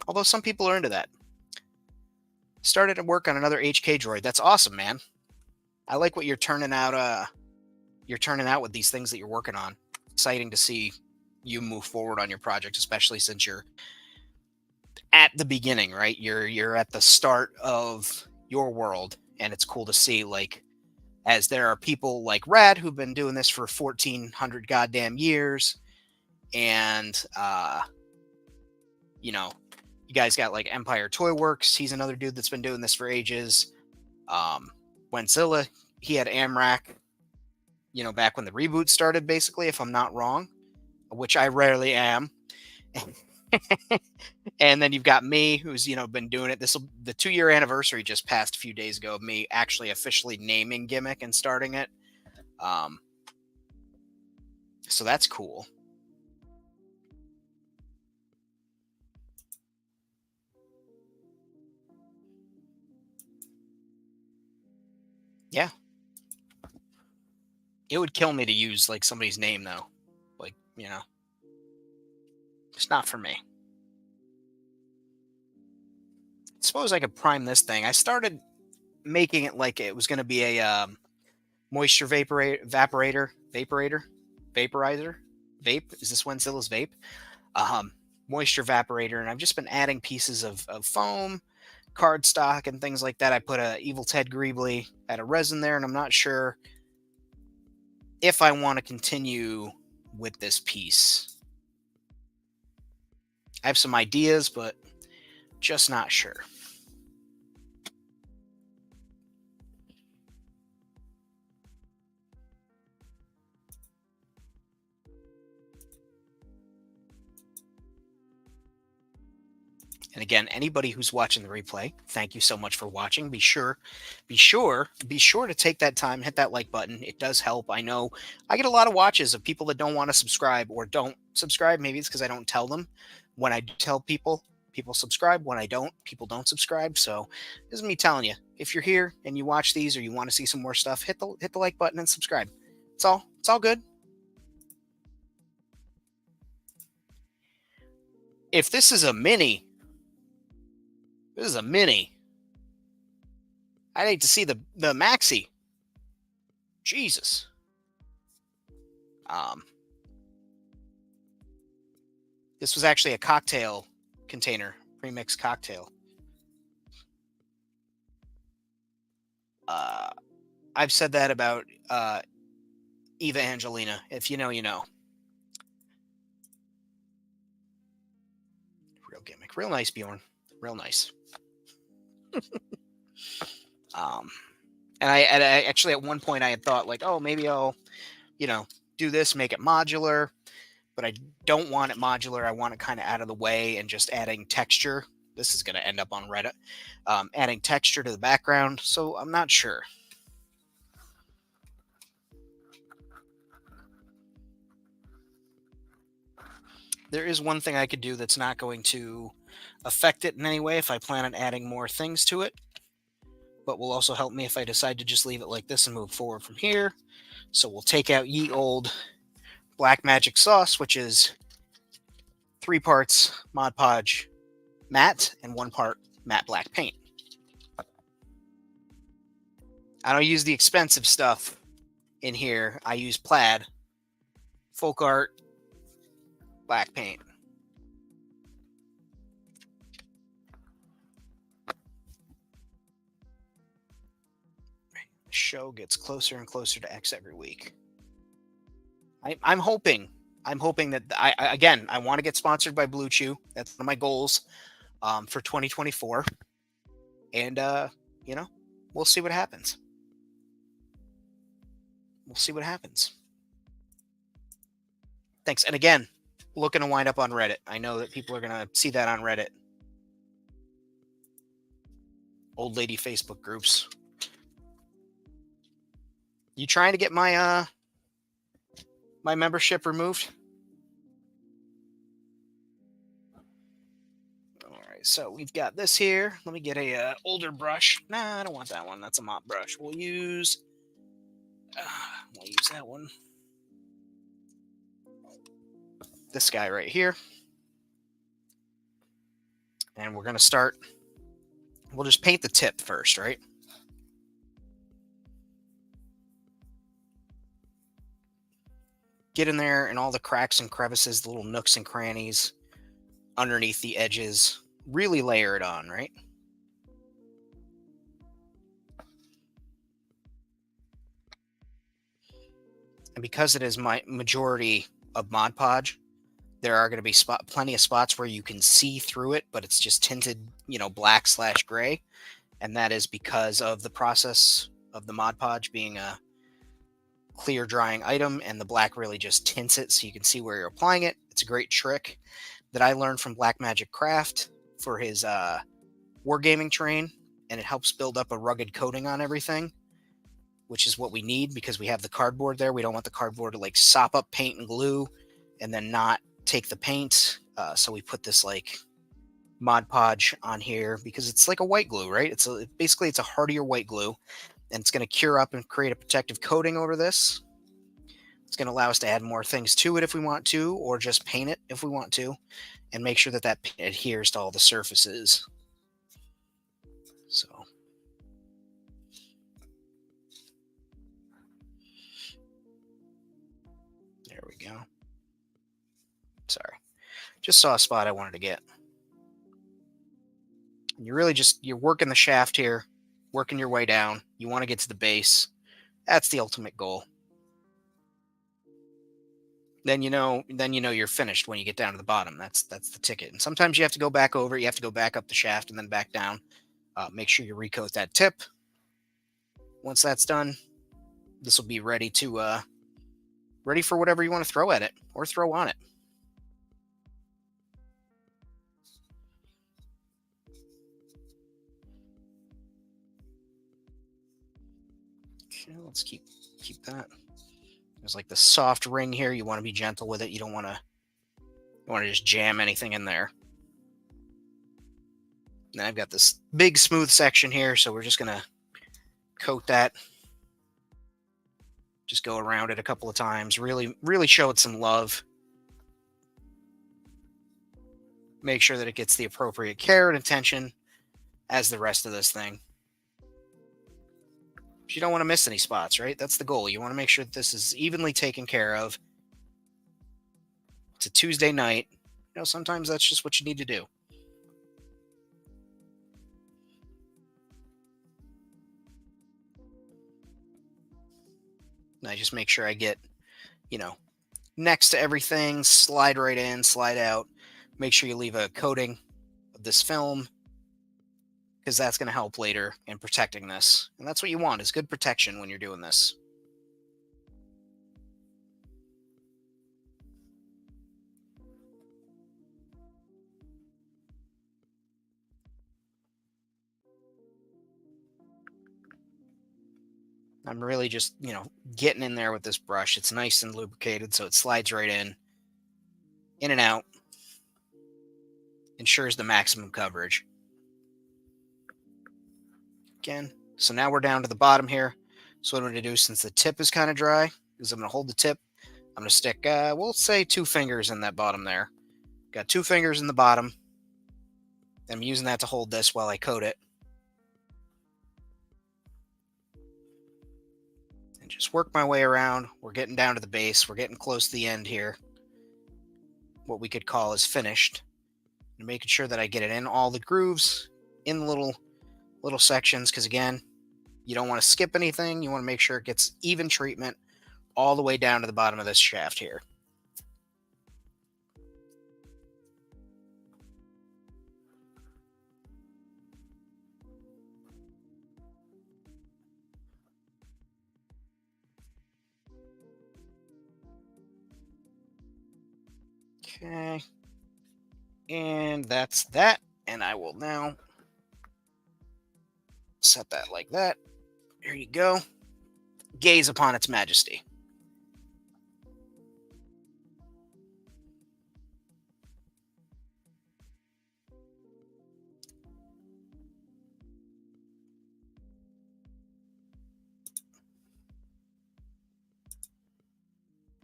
Although some people are into that. Started to work on another HK droid. That's awesome, man. I like what you're turning out. You're turning out with these things that you're working on. Exciting to see you move forward on your project, especially since you're at the beginning, right? You're at the start of your world, and it's cool to see, like, as there are people like Rad who've been doing this for 1,400 goddamn years, and you know, you guys got like Empire Toy Works. He's another dude that's been doing this for ages. Wenzilla, he had AMRAC, you know, back when the reboot started, basically, if I'm not wrong, which I rarely am. And then you've got me, who's, you know, been doing it. The 2-year anniversary just passed a few days ago of me actually officially naming Gimmick and starting it. So that's cool. Yeah. It would kill me to use like somebody's name though. Like, you know, it's not for me. Suppose I could prime this thing. I started making it like it was going to be a moisture vaporizer. Vape. Is this Wenzilla's vape? Moisture evaporator, and I've just been adding pieces of foam, cardstock, and things like that. I put a Evil Ted Greeblie at a resin there, and I'm not sure if I want to continue with this piece. I have some ideas, but just not sure. And again, anybody who's watching the replay, thank you so much for watching. Be sure to take that time, hit that like button. It does help. I know I get a lot of watches of people that don't want to subscribe or don't subscribe. Maybe it's because I don't tell them. When I tell people, people subscribe. When I don't, people don't subscribe. So this is me telling you, if you're here and you watch these or you want to see some more stuff, hit the like button and subscribe. It's all good. If this is a mini, I'd hate to see the maxi. Jesus. This was actually a cocktail container, premix cocktail. I've said that about Eva Angelina. If you know, you know. Real gimmick. Real nice, Bjorn. Real nice. And I actually at one point I had thought like, oh, maybe I'll, do this, make it modular, but I don't want it modular. I want it kind of out of the way and just adding texture. This is going to end up on Reddit. Adding texture to the background. So I'm not sure. There is one thing I could do that's not going to affect it in any way if I plan on adding more things to it, but will also help me if I decide to just leave it like this and move forward from here. So we'll take out ye old Black Magic Sauce, which is 3 parts Mod Podge matte and 1 part matte black paint. I don't use the expensive stuff in here. I use plaid, folk art, black paint. The show gets closer and closer to X every week. I'm hoping that I want to get sponsored by Blue Chew. That's one of my goals for 2024. And we'll see what happens. We'll see what happens. Thanks. And again, looking to wind up on Reddit. I know that people are going to see that on Reddit. Old lady Facebook groups. You trying to get my my membership removed? All right, so we've got this here. Let me get a older brush. Nah, I don't want that one. That's a mop brush. We'll use that one. This guy right here. And we're going to start. We'll just paint the tip first, right? Get in there and all the cracks and crevices, the little nooks and crannies underneath the edges. Really layer it on, right? And because it is my majority of Mod Podge, there are going to be plenty of spots where you can see through it, but it's just tinted, black/gray. And that is because of the process of the Mod Podge being a clear drying item, and the black really just tints it so you can see where you're applying it. It's a great trick that I learned from Black Magic Craft for his wargaming train, and it helps build up a rugged coating on everything, which is what we need because we have the cardboard there. We don't want the cardboard to like sop up paint and glue and then not take the paint. So we put this like Mod Podge on here because it's like a white glue, right? Basically it's a hardier white glue, and it's going to cure up and create a protective coating over this. It's going to allow us to add more things to it if we want to, or just paint it if we want to, and make sure that that paint adheres to all the surfaces. So there we go. Sorry. Just saw a spot I wanted to get. You're really you're working the shaft here, working your way down. You want to get to the base. That's the ultimate goal. Then you're finished when you get down to the bottom. That's the ticket. And sometimes you have to go back over. You have to go back up the shaft and then back down. Make sure you recoat that tip. Once that's done, this will be ready for whatever you want to throw at it or throw on it. Okay, let's keep that. There's like the soft ring here. You want to be gentle with it. You don't want to just jam anything in there. And I've got this big smooth section here, so we're just gonna coat that. Just go around it a couple of times. Really, really show it some love. Make sure that it gets the appropriate care and attention as the rest of this thing. You don't want to miss any spots, right? That's the goal. You want to make sure that this is evenly taken care of. It's a Tuesday night. Sometimes that's just what you need to do. And I just make sure I get, next to everything, slide right in, slide out. Make sure you leave a coating of this film, because that's going to help later in protecting this. And that's what you want, is good protection when you're doing this. I'm really just, getting in there with this brush. It's nice and lubricated, so it slides right in and out. Ensures the maximum coverage. Again, so now we're down to the bottom here. So what I'm going to do, since the tip is kind of dry, is I'm going to hold the tip. I'm going to stick, we'll say 2 fingers in that bottom there. Got 2 fingers in the bottom. I'm using that to hold this while I coat it. And just work my way around. We're getting down to the base. We're getting close to the end here. What we could call is finished. And making sure that I get it in all the grooves, in the little sections, because again, you don't want to skip anything. You want to make sure it gets even treatment all the way down to the bottom of this shaft here. Okay. And that's that. And I will now set that like that. There you go. Gaze upon its majesty.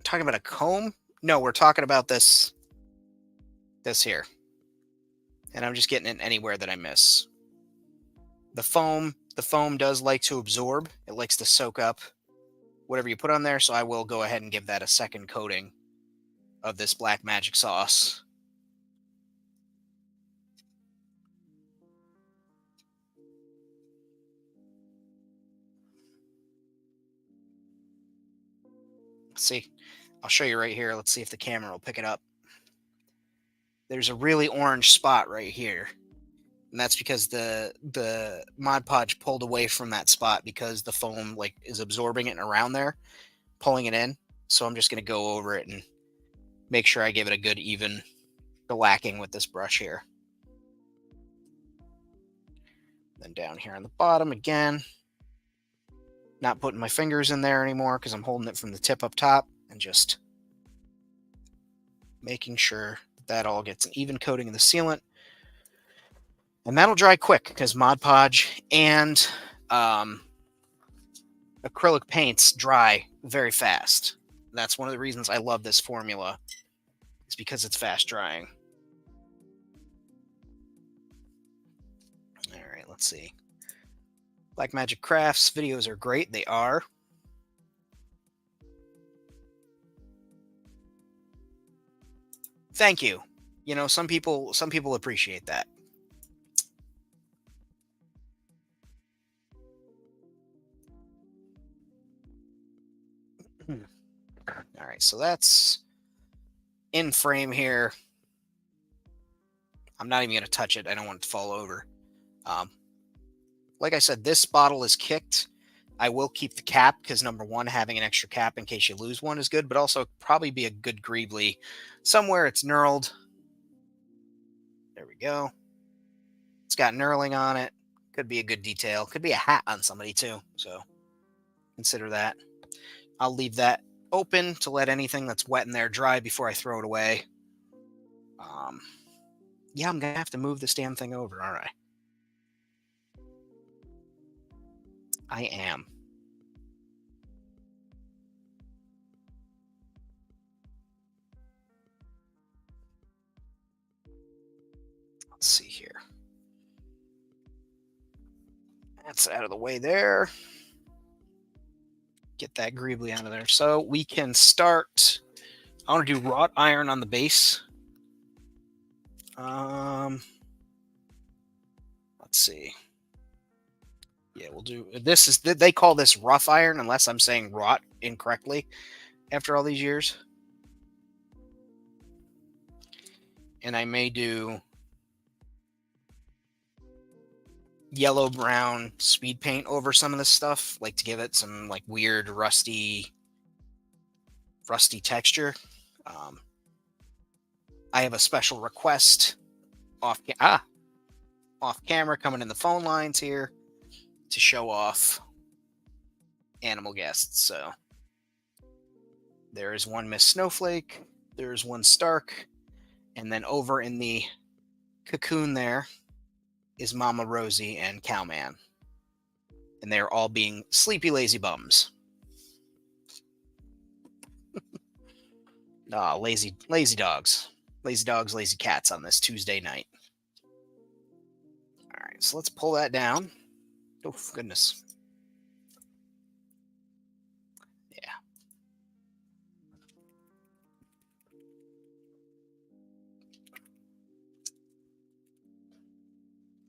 Talking about a comb? No, we're talking about this here. And I'm just getting it anywhere that I miss. The foam does like to absorb. It likes to soak up whatever you put on there, so I will go ahead and give that a second coating of this black magic sauce. Let's see. I'll show you right here. Let's see if the camera will pick it up. There's a really orange spot right here. And that's because the Mod Podge pulled away from that spot because the foam is absorbing it and around there, pulling it in. So I'm just going to go over it and make sure I give it a good even lacking with this brush here. Then down here on the bottom again, not putting my fingers in there anymore because I'm holding it from the tip up top and just making sure that all gets an even coating of the sealant. And that'll dry quick because Mod Podge and acrylic paints dry very fast. That's one of the reasons I love this formula, is because it's fast drying. All right, let's see. Black Magic Crafts videos are great. They are. Thank you. Some people appreciate that. All right, so that's in frame here. I'm not even going to touch it. I don't want it to fall over. Like I said, this bottle is kicked. I will keep the cap because, number one, having an extra cap in case you lose one is good, but also probably be a good Greeblie. Somewhere it's knurled. There we go. It's got knurling on it. Could be a good detail. Could be a hat on somebody too. So consider that. I'll leave that open to let anything that's wet in there dry before I throw it away. Yeah, I'm going to have to move this damn thing over, aren't I? I am. Let's see here. That's out of the way there. Get that Greeblie out of there. So we can start. I want to do wrought iron on the base. Let's see. Yeah, we'll do this. They call this rough iron, unless I'm saying wrought incorrectly after all these years. And I may do yellow-brown speed paint over some of this stuff, like to give it some like weird rusty texture. I have a special request off camera coming in the phone lines here to show off animal guests. So there is one Miss Snowflake, there's one Stark, and then over in the cocoon there is Mama Rosie and Cowman. And they're all being sleepy, lazy bums. Lazy dogs. Lazy dogs, lazy cats on this Tuesday night. All right, so let's pull that down. Oh, goodness. Yeah.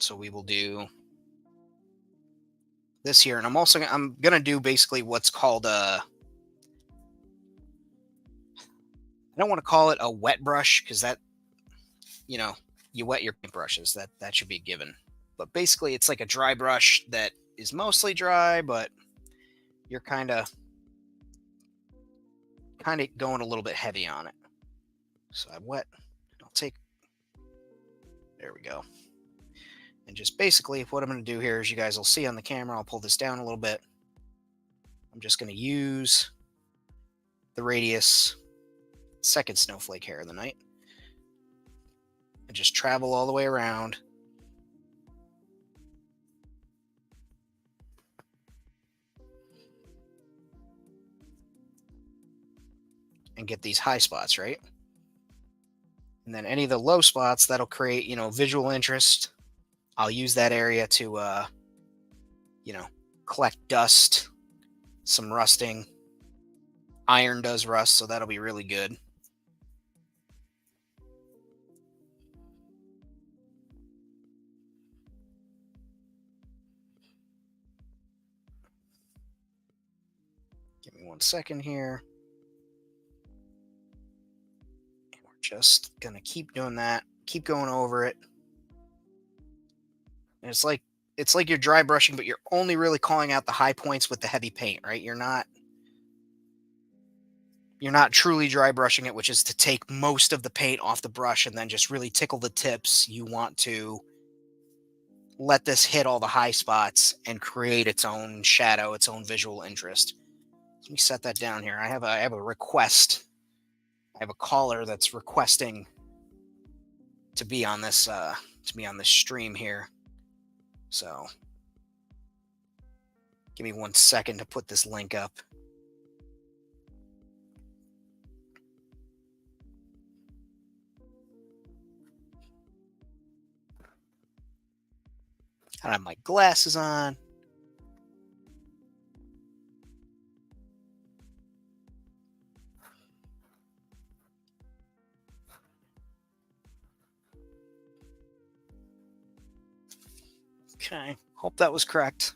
So we will do this here, and I'm gonna do basically what's called I don't want to call it a wet brush because that, you wet your paintbrushes. That should be given. But basically, it's like a dry brush that is mostly dry, but you're kind of going a little bit heavy on it. So I wet. I'll take. There we go. And just basically, what I'm going to do here is, you guys will see on the camera, I'll pull this down a little bit. I'm just going to use the radius second snowflake hair of the night and just travel all the way around. And get these high spots, right? And then any of the low spots, that'll create, visual interest. I'll use that area to, collect dust, some rusting. Iron does rust, so that'll be really good. Give me 1 second here. And we're just going to keep doing that. Keep going over it. And it's like you're dry brushing, but you're only really calling out the high points with the heavy paint, right? You're not truly dry brushing it, which is to take most of the paint off the brush and then just really tickle the tips. You want to let this hit all the high spots and create its own shadow, its own visual interest. Let me set that down here. I have a request. I have a caller that's requesting to be on this stream here. So give me 1 second to put this link up. I have my glasses on. Okay, hope that was correct.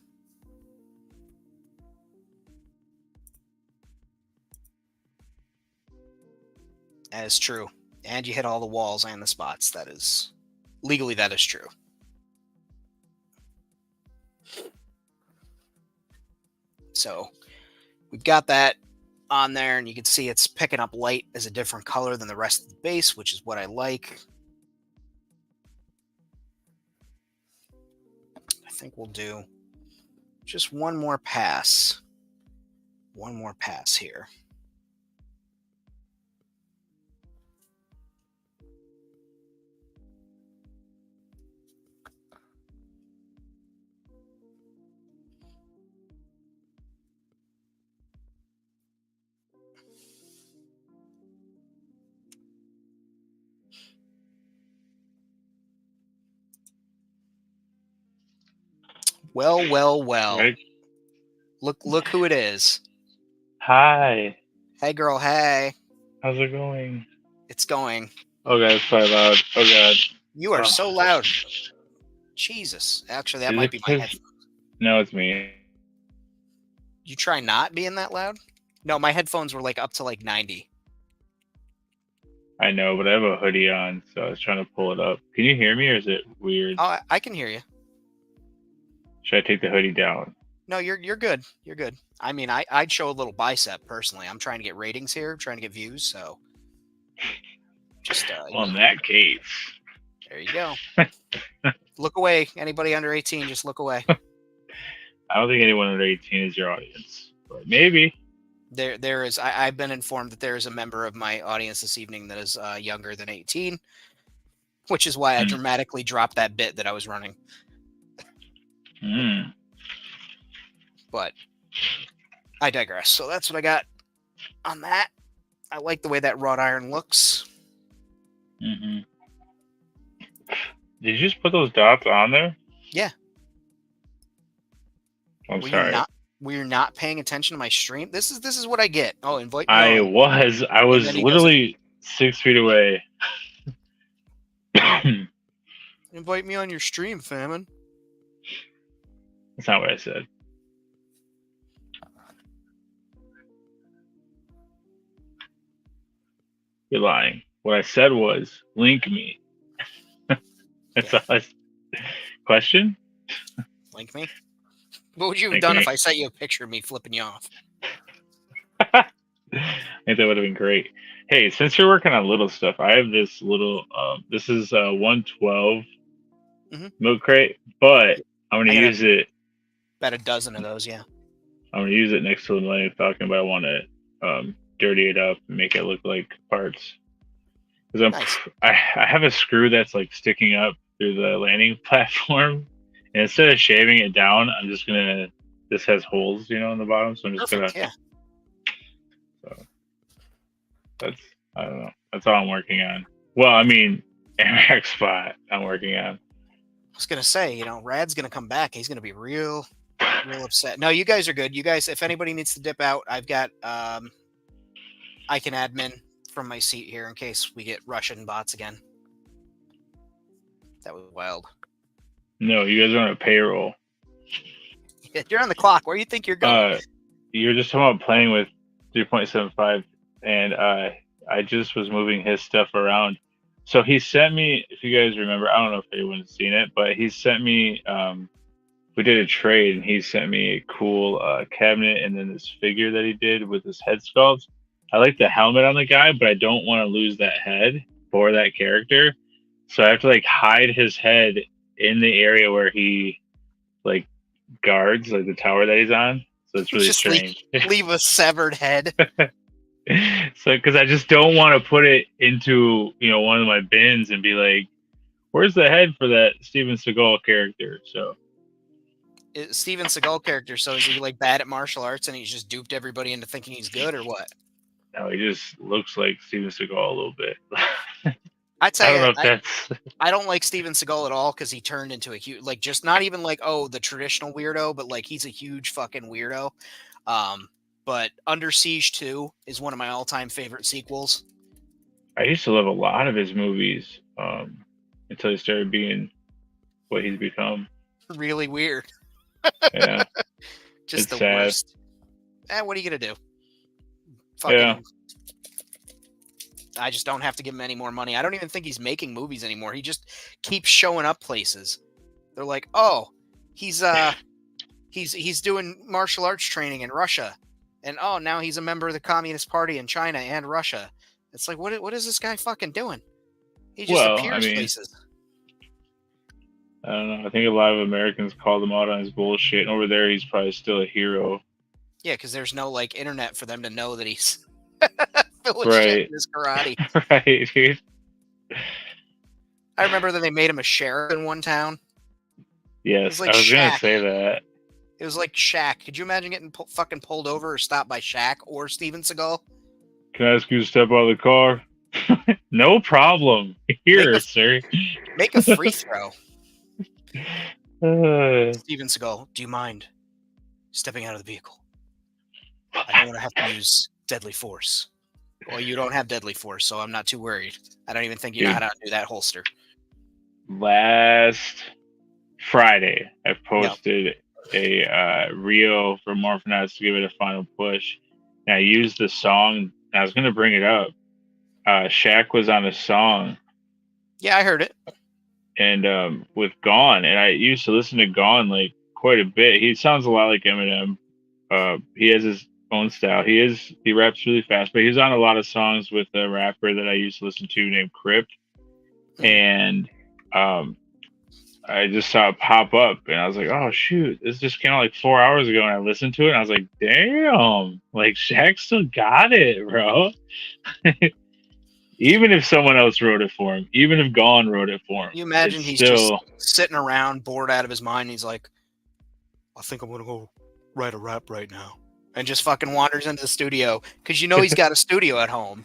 That is true. And you hit all the walls and the spots. That is true. So we've got that on there, and you can see it's picking up light as a different color than the rest of the base, which is what I like. I think we'll do just one more pass. One more pass here. Well. Right. Look who it is. Hi. Hey, girl. Hey. How's it going? It's going. Oh god, it's quite loud. Oh god. You are so loud. Jesus. Actually, that might be my headphones. No, it's me. You try not being that loud? No, my headphones were like up to like 90. I know, but I have a hoodie on, so I was trying to pull it up. Can you hear me, or is it weird? Oh, I can hear you. Should I take the hoodie down? No, you're good. You're good. I mean, I'd show a little bicep personally. I'm trying to get ratings here, trying to get views. So just Well, in that case, there you go. Look away. Anybody under 18, just look away. I don't think anyone under 18 is your audience, but maybe. There is. I've been informed that there is a member of my audience this evening that is younger than 18, which is why I dramatically dropped that bit that I was running. But I digress. So that's what I got on that. I like the way that wrought iron looks. Mm-hmm. Did you just put those dots on there? Yeah. I'm sorry. Were you not paying attention to my stream? This is what I get. Oh, invite me I on. was literally 6 feet away. Invite me on your stream, famine. That's not what I said. You're lying. What I said was, link me. That's all I said. Question? Link me? What would you have done if I sent you a picture of me flipping you off? I think that would have been great. Hey, since you're working on little stuff, I have this little, this is a 112 milk crate, but I'm going to use it. About a dozen of those, yeah. I'm going to use it next to the Millennium Falcon, but I want to dirty it up and make it look like parts. Because I have a screw that's like sticking up through the landing platform, and instead of shaving it down, I'm just gonna. This has holes, in the bottom, so I'm just gonna. Yeah. So I don't know. That's all I'm working on. Well, I mean, Amac spot I'm working on. I was gonna say, Rad's gonna come back. He's gonna be real upset. No, you guys are good. You guys, if anybody needs to dip out, I've got I can admin from my seat here in case we get Russian bots again. That was wild. No, you guys are on a payroll. You're on the clock. Where do you think you're going? You're just talking about playing with 3.75, and I just was moving his stuff around. So he sent me, if you guys remember, I don't know if anyone's seen it, but he sent me, we did a trade, and he sent me a cool cabinet and then this figure that he did with his head sculpt. I like the helmet on the guy, but I don't want to lose that head for that character. So I have to hide his head in the area where he guards, the tower that he's on. So it's really just strange. Leave a severed head. So because I just don't want to put it into one of my bins and be like, where's the head for that Steven Seagal character? So Steven Seagal character. So is he bad at martial arts and he's just duped everybody into thinking he's good, or what? No, he just looks like Steven Seagal a little bit. I tell you, that's. I don't like Steven Seagal at all because he turned into a huge, just not even the traditional weirdo, but he's a huge fucking weirdo. But Under Siege 2 is one of my all-time favorite sequels. I used to love a lot of his movies until he started being what he's become. Really weird. Yeah. Just it's the sad. worst. What are you gonna do? Fucking. Yeah. I just don't have to give him any more money. I don't even think he's making movies anymore. He just keeps showing up places. They're like, oh, he's doing martial arts training in Russia, and oh, now he's a member of the Communist Party in China and Russia. It's like, what is this guy fucking doing? He just appears places. I don't know. I think a lot of Americans called him out on his bullshit, and over there, he's probably still a hero. Yeah, because there's no internet for them to know that he's right. in his karate. Right, dude. I remember that they made him a sheriff in one town. Yes, I was going to say that. It was like Shaq. Could you imagine getting fucking pulled over or stopped by Shaq or Steven Seagal? Can I ask you to step out of the car? No problem. Here, sir. Make a free throw. Steven Seagal, do you mind stepping out of the vehicle? I don't want to have to use deadly force. Well, you don't have deadly force, so I'm not too worried. I don't even think you know how to do that holster. Last Friday, I posted a reel for Morphinauts to give it a final push. And I used the song. I was going to bring it up. Shaq was on a song. Yeah, I heard it. And with Gone. And I used to listen to Gone quite a bit. He sounds a lot like Eminem. He has his own style. He raps really fast, but he's on a lot of songs with a rapper that I used to listen to named Crypt, Mhm. and um, I just saw it pop up, and I was like, oh shoot, this just came out like 4 hours ago, and I listened to it, and I was like, damn, like Shaq still got it, bro. Even if someone else wrote it for him, even if Gone wrote it for him, You it's imagine he's just still sitting around, bored out of his mind. And he's like, I think I'm gonna go write a rap right now, and just fucking wanders into the studio because he's got a studio at home,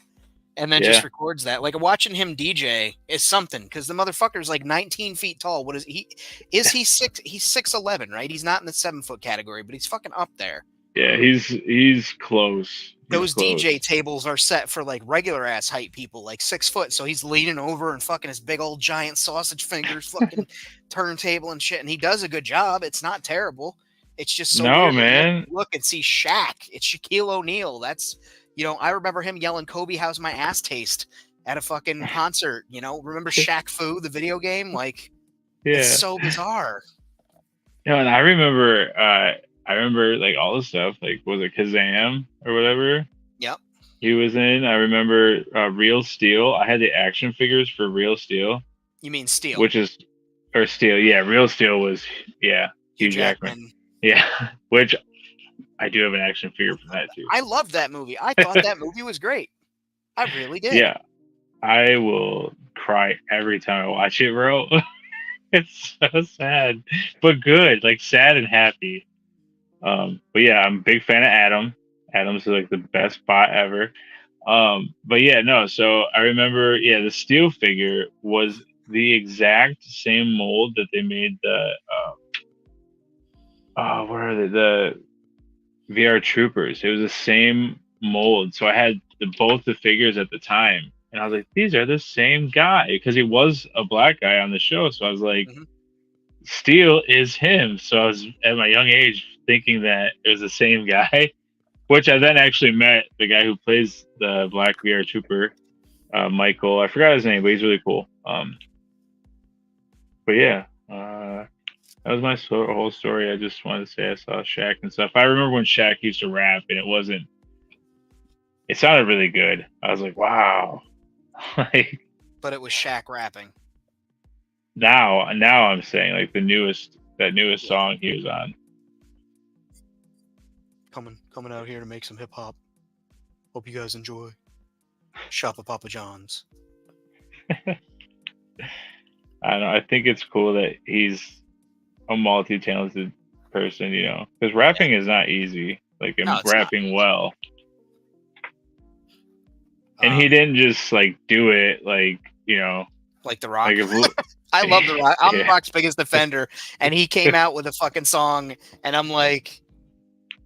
and then just yeah, records that. Like watching him DJ is something because the motherfucker's like 19 feet tall. What is he? Is he six? He's 6'11", right? He's not in the 7-foot category, but he's fucking up there. yeah, he's close. He's Those DJ close. tables are set for like regular ass height people, like 6 foot. So he's leaning over and fucking his big old giant sausage fingers, fucking turntable and shit. And he does a good job. It's not terrible. It's just so No, weird to man. look and see Shaq. It's Shaquille O'Neal. That's I remember him yelling, "Kobe, how's my ass taste?" at a fucking concert. Remember Shaq Fu, the video game? Like, it's Yeah. so bizarre. No, and I remember like all the stuff, like was it Kazam or whatever Yep. he was in. I remember Real Steel. I had the action figures for Real Steel, You mean Steel? which is or Steel. Yeah, Real Steel was Hugh Hugh Jackman. Jackman. Yeah, which I do have an action figure from that too. I loved that movie. I thought that movie was great. I really did. Yeah, I will cry every time I watch it, bro. It's so sad, but good, like sad and happy. But yeah, I'm a big fan of Adam. Adam's like the best bot ever. But yeah, no. So I remember, yeah, the steel figure was the exact same mold that they made the what are they? The VR Troopers. It was the same mold. So I had both the figures at the time, and I was like, these are the same guy because he was a black guy on the show. So I was like, Mhm. Steel is him. So I was at my young age thinking that it was the same guy, which I then actually met the guy who plays the Black VR Trooper, Michael. I forgot his name, but he's really cool. But yeah, that was my whole story. I just wanted to say I saw Shaq and stuff. I remember when Shaq used to rap, and it sounded really good. I was like, wow. Like But it was Shaq rapping. now I'm saying like that newest Yeah. song he was on. Coming out here to make some hip hop. Hope you guys enjoy. Shop at Papa John's. I don't know. I think it's cool that he's a multi-talented person, because rapping is not easy. Like, No, I'm it's not. rapping well, and he didn't just like do it like Like The Rock. like if I love The Rock. I'm The yeah. Rock's biggest defender, and he came out with a fucking song, and I'm like,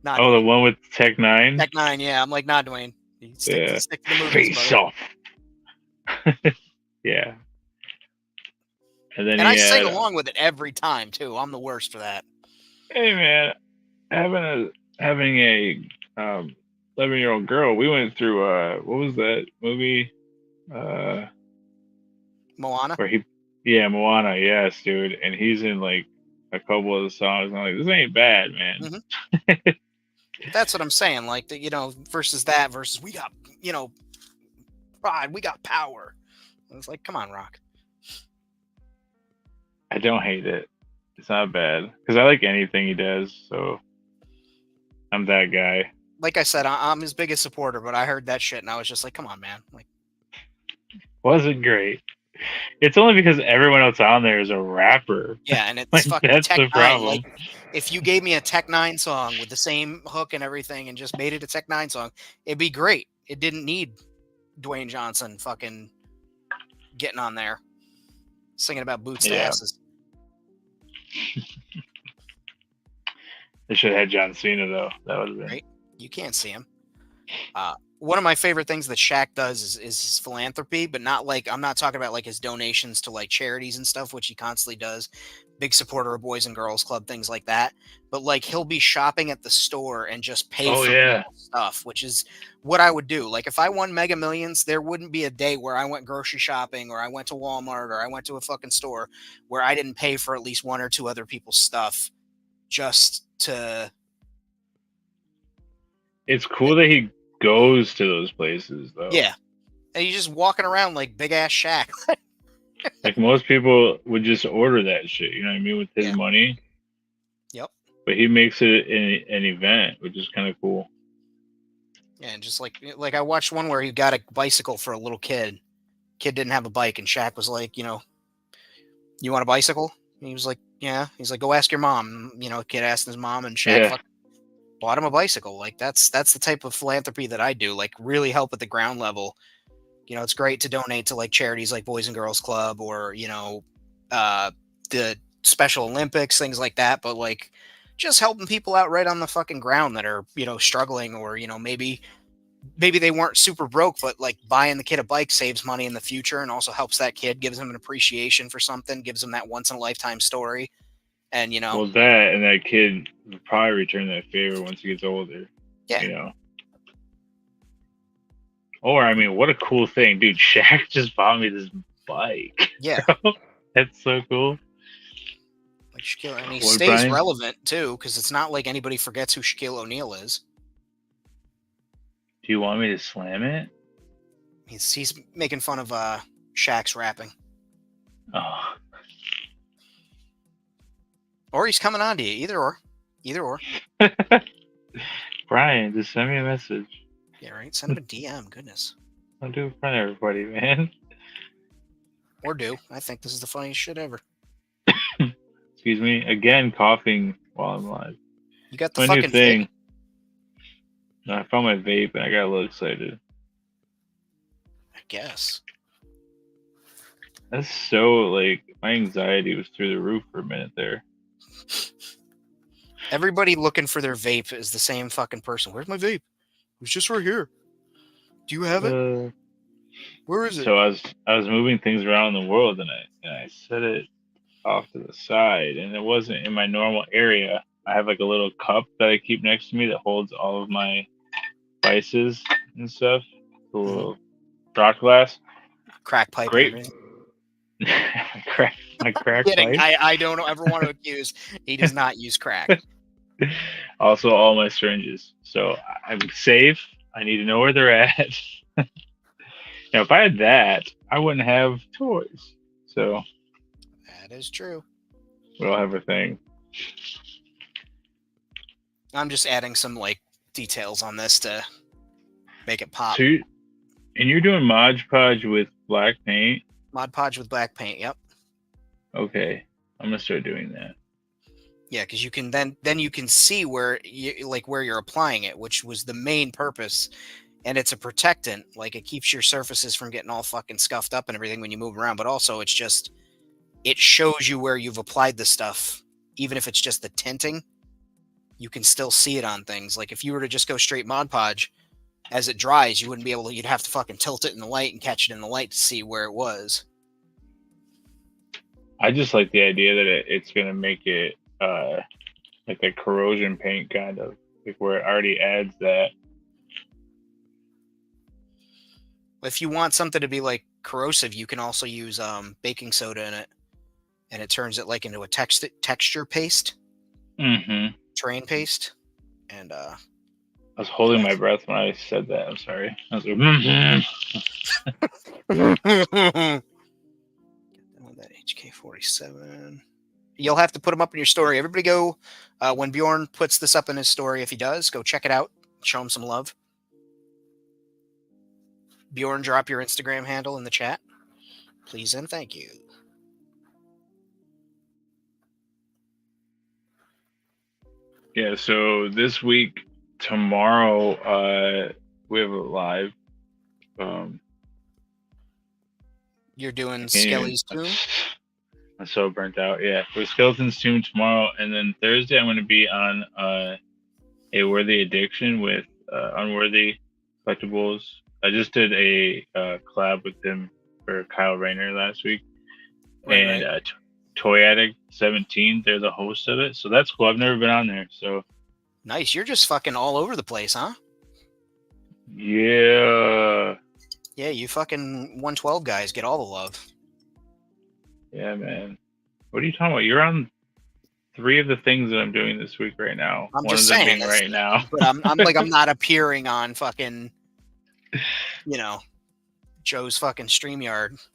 nah, Oh, the Dwayne. one with Tech Nine. Tech Nine, yeah. I'm like, nah, Dwayne. Stick Yeah, to the movies, face brother. off. Yeah, and then And he I sing had, along with it every time too. I'm the worst for that. hey man, having a 11-year-old girl. We went through what was that movie? Moana. Where yeah, Moana, yes, dude, and he's in like a couple of the songs. I'm like, this ain't bad, man. Mm-hmm. That's what I'm saying. Like versus that versus we got pride, we got power. It's like, come on, Rock. I don't hate it. It's not bad because I like anything he does. So I'm that guy. Like I said, I'm his biggest supporter, but I heard that shit and I was just like, come on, man. Like, Wasn't great. It's only because everyone else on there is a rapper. yeah, and it's Like fucking that's Tech the Nine. problem. Like, if you gave me a Tech Nine song with the same hook and everything and just made it a Tech Nine song, it'd be great. It didn't need Dwayne Johnson fucking getting on there singing about boots to Yeah, asses. they should have had John Cena though. That would have been Right? You can't see him. One of my favorite things that Shaq does is his philanthropy, but not like, I'm not talking about like his donations to like charities and stuff, which he constantly does. Big supporter of Boys and Girls Club, things like that. But like he'll be shopping at the store and just pay Oh for yeah. people's stuff, which is what I would do. Like if I won Mega Millions, there wouldn't be a day where I went grocery shopping or I went to Walmart or I went to a fucking store where I didn't pay for at least one or two other people's stuff just to. It's cool that he goes to those places, though. Yeah. And he's just walking around like big ass Shaq. Like most people would just order that shit, you know what I mean, with his Yeah. money. Yep. But he makes it an event, which is kind of cool. Yeah, and just like I watched one where he got a bicycle for a little kid. Kid didn't have a bike, and Shaq was like, you want a bicycle? And he was like, yeah. He's like, go ask your mom. Kid asked his mom, and Shaq Yeah. bought him a bicycle. Like that's the type of philanthropy that I do. Like really help at the ground level. It's great to donate to like charities like Boys and Girls Club or the Special Olympics, things like that. But like just helping people out right on the fucking ground that are struggling, or maybe they weren't super broke, but like buying the kid a bike saves money in the future and also helps that kid, gives him an appreciation for something, gives him that once in a lifetime story. And Well, that kid will probably return that favor once he gets older. Yeah. You know. Or I mean, what a cool thing, dude! Shaq just bought me this bike. Yeah. That's so cool. Like Shaquille, and he What, stays Brian? relevant too, because it's not like anybody forgets who Shaquille O'Neal is. Do you want me to slam it? He's making fun of Shaq's rapping. Oh. Or he's coming on to you. Either or. Brian, just send me a message. Yeah, right. Send him a DM. Goodness. I'll do it in front of everybody, man. Or do. I think this is the funniest shit ever. Excuse me. Again, coughing while I'm live. You got the My fucking new thing. vape? No, I found my vape and I got a little excited. I guess. That's so, like, my anxiety was through the roof for a minute there. Everybody looking for their vape is the same fucking person. Where's my vape? It was just right here. Do you have it? Where is it? So I was moving things around in the world and I set it off to the side and it wasn't in my normal area. I have like a little cup that I keep next to me that holds all of my spices and stuff. A little drop glass. Crack pipe. Great. my crack Kidding. pipe. I don't ever want to accuse. He does not use crack. Also, all my syringes. So I'm safe. I need to know where they're at. Now, if I had that, I wouldn't have toys. So That is true. we all have a thing. I'm just adding some like details on this to make it pop. So you're doing Mod Podge with black paint? Mod Podge with black paint. Yep. Okay, I'm gonna start doing that. Yeah, because you can then you can see where you're applying it, which was the main purpose. And it's a protectant, like it keeps your surfaces from getting all fucking scuffed up and everything when you move around. But also, it shows you where you've applied the stuff, even if it's just the tinting. You can still see it on things. Like if you were to just go straight Mod Podge, as it dries, you wouldn't be able to. You'd have to fucking tilt it in the light and catch it in the light to see where it was. I just like the idea that it's gonna make it like a corrosion paint kind of, like where it already adds that. If you want something to be like corrosive, you can also use baking soda in it, and it turns it like into a texture paste, terrain paste. And I was holding my breath when I said that. I'm sorry. I was like, that HK47. You'll have to put them up in your story. Everybody go, when Bjorn puts this up in his story, if he does, go check it out. Show him some love. Bjorn, drop your Instagram handle in the chat. Please and thank you. Yeah, so this week, tomorrow, we have a live. You're doing Skelly's Tomb? I'm so burnt out. Yeah, with Skeleton's Tomb tomorrow, and then Thursday I'm going to be on A Worthy Addiction with Unworthy Collectibles. I just did a collab with him for Kyle Rayner last week, and Toy Addict 17. They're the host of it, so that's cool. I've never been on there, so nice. You're just fucking all over the place, huh? Yeah. Yeah, you fucking 112 guys get all the love. Yeah, man. What are you talking about? You're on 3 of the things that I'm doing this week right now. I'm One of just them saying being this, right now. but I'm not appearing on fucking, Joe's fucking StreamYard.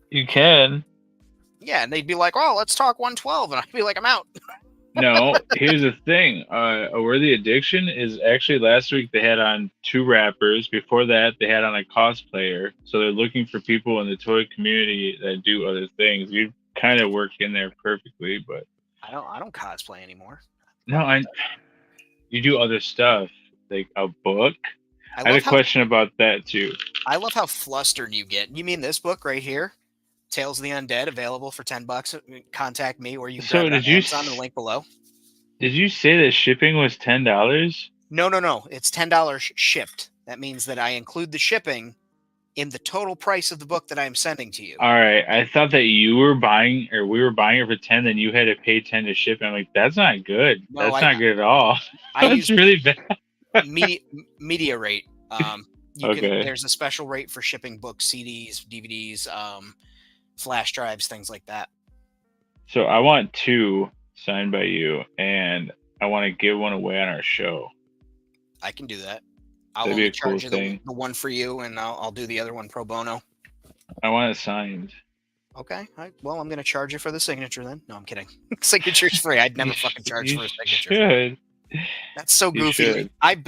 You can. Yeah, and they'd be like, "Oh, let's talk 112," and I'd be like, "I'm out." No, here's the thing. A Worthy Addiction is actually last week they had on 2 rappers. Before that, they had on a cosplayer. So they're looking for people in the toy community that do other things. You kind of work in there perfectly, but I don't cosplay anymore. no, you do other stuff like a book. I I had love a how question about that too. I love how flustered you get. You mean this book right here? Tales of the Undead, available for $10. Contact me, or you can grab So it on Amazon in the link below. did you say that shipping was $10? No. It's $10 shipped. That means that I include the shipping in the total price of the book that I am sending to you. All right, I thought that you were buying or we were buying it for 10, then you had to pay 10 to ship. I'm like, that's not good. No, That's not good at all. I That's use really bad. media rate. Okay. There's a special rate for shipping books, CDs, DVDs, flash drives, things like that. So I want 2 signed by you, and I want to give one away on our show. I can do that. I'll That'd be only a cool charge you thing. the one for you, and I'll do the other one pro bono. I want it signed. Okay. Well, I'm going to charge you for the signature then. No, I'm kidding. Signature's free. I'd never fucking charge for a signature. Should. That's so goofy. Like, I've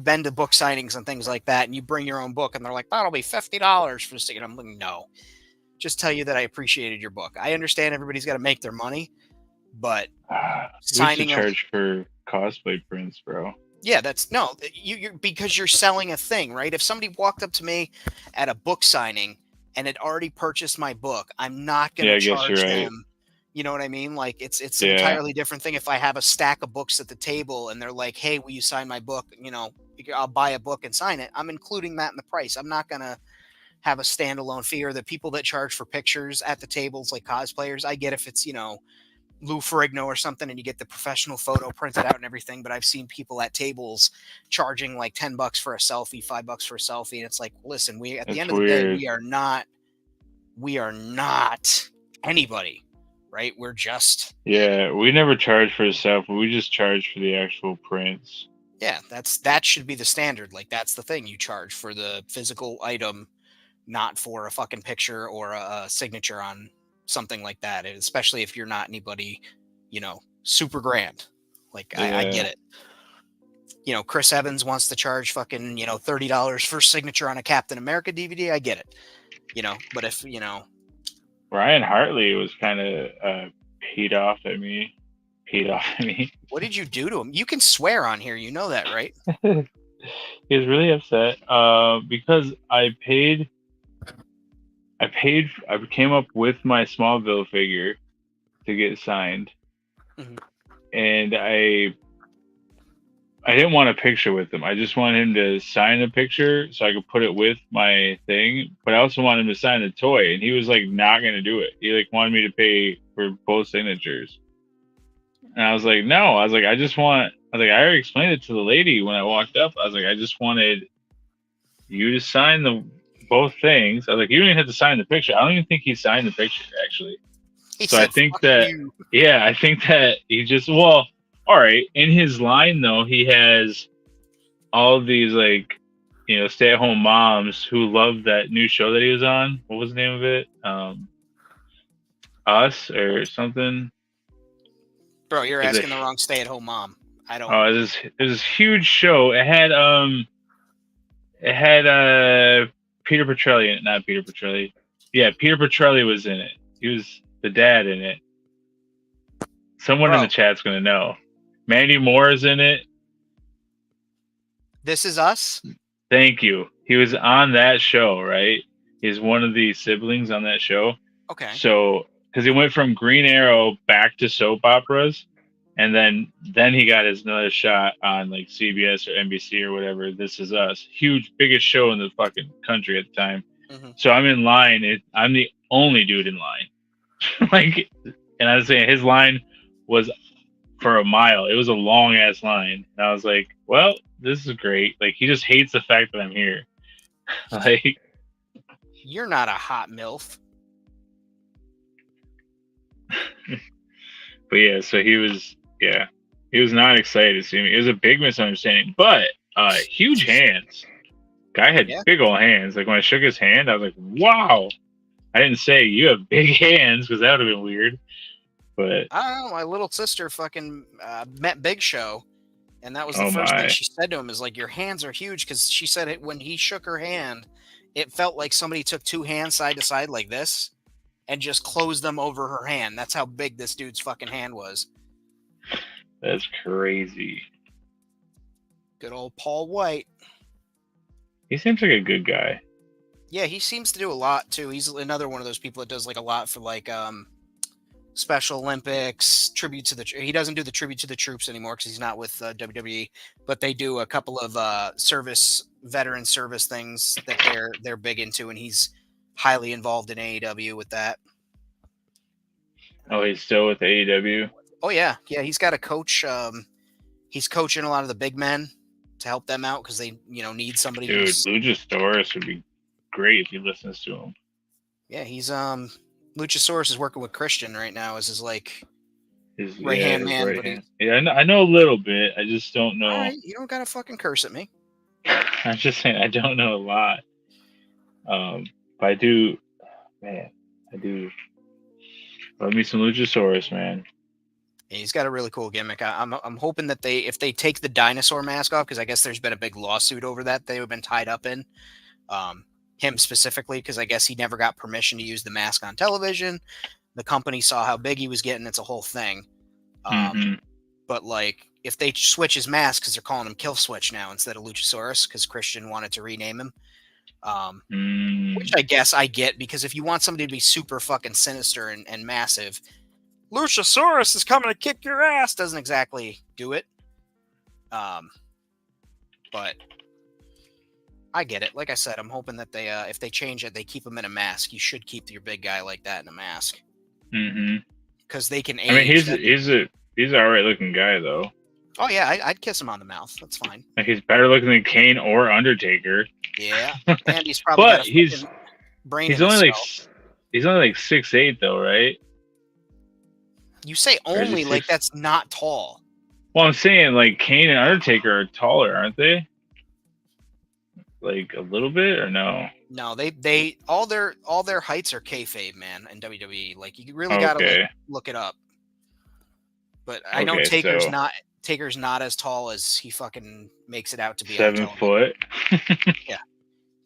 been to book signings and things like that, and you bring your own book, and they're like, "That'll be $50 for the signature." I'm like, no. Just tell you that I appreciated your book. I understand everybody's got to make their money, but signing we charge for cosplay prints, bro. Yeah, that's no. You're because you're selling a thing, right? If somebody walked up to me at a book signing and had already purchased my book, I'm not going to charge them. You know what I mean? Like it's an entirely different thing. If I have a stack of books at the table and they're like, "Hey, will you sign my book?" I'll buy a book and sign it. I'm including that in the price. I'm not going to have a standalone fee. Or the people that charge for pictures at the tables, like cosplayers, I get if it's Lou Ferrigno or something, and you get the professional photo printed out and everything. But I've seen people at tables charging like $10 for a selfie, $5 for a selfie, and it's like, listen, at the end of the day, we are not anybody, right? We're just we never charge for a selfie. We just charge for the actual prints. Yeah, that should be the standard. Like that's the thing, you charge for the physical item, not for a fucking picture or a signature on something like that, especially if you're not anybody, super grand. Like I get it. Chris Evans wants to charge fucking, $30 for signature on a Captain America DVD. I get it. But if, Ryan Hartley was kind of peed off at me. What did you do to him? You can swear on here. You know that, right? He was really upset because I came up with my Smallville figure to get signed, and I didn't want a picture with him. I just wanted him to sign a picture so I could put it with my thing. But I also wanted him to sign the toy, and he was like not going to do it. He like wanted me to pay for both signatures, and I was like, no. I was like, I already explained it to the lady when I walked up. I was like, I just wanted you to sign both things. I was like, you don't even have to sign the picture. I don't even think he signed the picture actually. I think that he just all right. In his line though, he has all these like stay-at-home moms who love that new show that he was on. What was the name of it? Us or something. Bro, you're asking the wrong stay-at-home mom. I don't. Oh, it was this huge show. It had Peter Petrelli in it, not Peter Petrelli. Yeah, Peter Petrelli was in it. He was the dad in it. Someone in the chat's gonna know. Mandy Moore is in it. This Is Us? Thank you. He was on that show, right? He's one of the siblings on that show. Okay. So, because he went from Green Arrow back to soap operas, and then he got his another shot on like CBS or NBC or whatever. This Is Us, biggest show in the fucking country at the time. So I'm in line. I'm the only dude in line. And I was saying his line was for a mile. It was a long ass line, and I was like, well, this is great. Like he just hates the fact that I'm here. Like you're not a hot MILF. But yeah, so he was not excited to see me. It was a big misunderstanding, but huge hands. Guy had Yeah. big old hands. Like when I shook his hand, I was like, "Wow!" I didn't say you have big hands because that would have been weird. But I don't know. My little sister fucking met Big Show, and that was the oh first thing my, she said to him is like, "Your hands are huge," because she said it when he shook her hand, it felt like somebody took two hands side to side like this and just closed them over her hand. That's how big this dude's fucking hand was. that's crazy. Good old Paul White. He seems like a good guy. Yeah, he seems to do a lot too. He's another one of those people that does like a lot for like Special Olympics, tribute to the. He doesn't do the tribute to the troops anymore because he's not with WWE. But they do a couple of veteran service things that they're big into, and he's highly involved in AEW with that. Oh, he's still with AEW. Oh yeah, he's got a coach. He's coaching a lot of the big men to help them out because they need somebody. Dude, Who's Luchasaurus would be great if he listens to him. yeah, he's Luchasaurus is working with Christian right now as his His right hand man. right But hand. Yeah, I know a little bit. I just don't know. all right, you don't gotta fucking curse at me. I'm just saying I don't know a lot. But I do, man. I do love me some Luchasaurus, man. Yeah, he's got a really cool gimmick. I'm hoping that if they take the dinosaur mask off, because I guess there's been a big lawsuit over that they've been tied up in. Him specifically, because I guess he never got permission to use the mask on television. The company saw how big he was getting. It's a whole thing. But like, if they switch his mask, because they're calling him Kill Switch now instead of Luchasaurus, because Christian wanted to rename him. Which I guess I get, because if you want somebody to be super fucking sinister and massive, Luchasaurus is coming to kick your ass doesn't exactly do it. But I get it. Like I said, I'm hoping that they, if they change it, they keep him in a mask. You should keep your big guy like that in a mask. Because they can age. I mean, he's an alright looking guy though. Oh yeah, I'd kiss him on the mouth. That's fine. Like he's better looking than Kane or Undertaker. Yeah, and he's probably but got a brain. He's only like 6'8" though, right? You say only like that's not tall. Well, I'm saying like Kane and Undertaker are taller, aren't they? Like a little bit or no? No, they all their heights are kayfabe, man, in WWE. Like you really gotta look it up. But I know Taker's not as tall as he fucking makes it out to be. 7 foot. Yeah.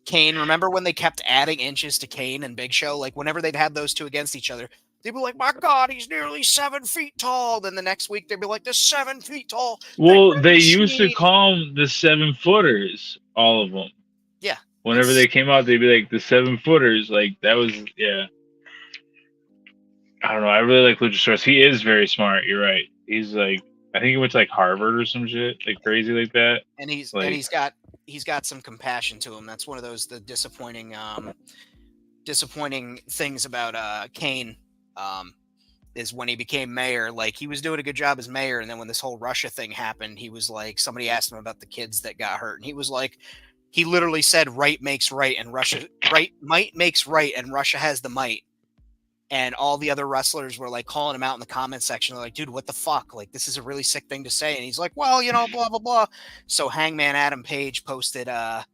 Kane, remember when they kept adding inches to Kane and Big Show? Like whenever they'd have those two against each other, they'd be like, "My God, he's nearly 7 feet tall." Then the next week they'd be like, "The 7 feet tall." Well, they used to call them the 7-footers, all of them. Yeah. Whenever they came out, they'd be like the 7-footers. Like that was I don't know. I really like Luchasaurus. He is very smart. You're right. He's like, I think he went to like Harvard or some shit, like crazy like that. And he's got some compassion to him. That's one of the disappointing things about Kane. Is when he became mayor. Like he was doing a good job as mayor, and then when this whole Russia thing happened, he was like, somebody asked him about the kids that got hurt, and he was like, he literally said, "Right makes right, and might makes right, and Russia has the might." And all the other wrestlers were like calling him out in the comment section. They're like, "Dude, what the fuck? Like, this is a really sick thing to say." And he's like, "Well, blah, blah, blah." So Hangman Adam Page posted a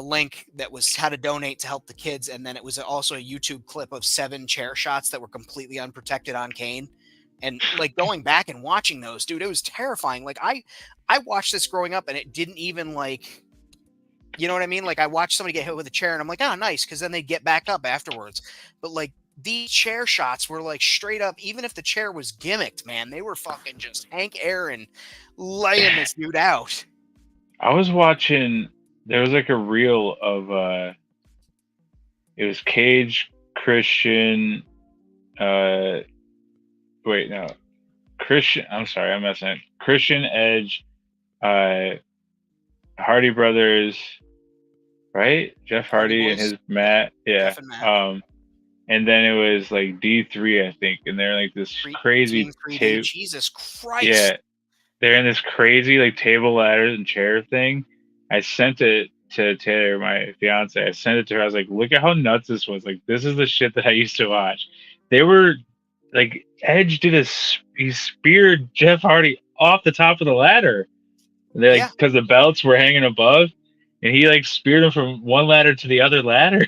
link that was how to donate to help the kids. And then it was also a YouTube clip of 7 chair shots that were completely unprotected on Kane. And like going back and watching those, dude, it was terrifying. Like I watched this growing up and it didn't even like, you know what I mean? Like I watched somebody get hit with a chair and I'm like, "Oh, nice." Cause then they get back up afterwards. But like these chair shots were like straight up, even if the chair was gimmicked, man, they were fucking just Hank Aaron laying this dude out. I was watching, there was like a reel of, it was Cage, Christian, Christian, I'm sorry, I'm messing up. Christian, Edge, Hardy Brothers, right? Jeff Hardy and his Matt, yeah. And then it was like D3, I think, and they're like this crazy table. Jesus Christ! Yeah, they're in this crazy like table, ladders, and chair thing. I sent it to Taylor, my fiance. I sent it to her. I was like, "Look at how nuts this was! Like, this is the shit that I used to watch." They were like Edge did he speared Jeff Hardy off the top of the ladder. They like Yeah, because the belts were hanging above, and he like speared him from one ladder to the other ladder.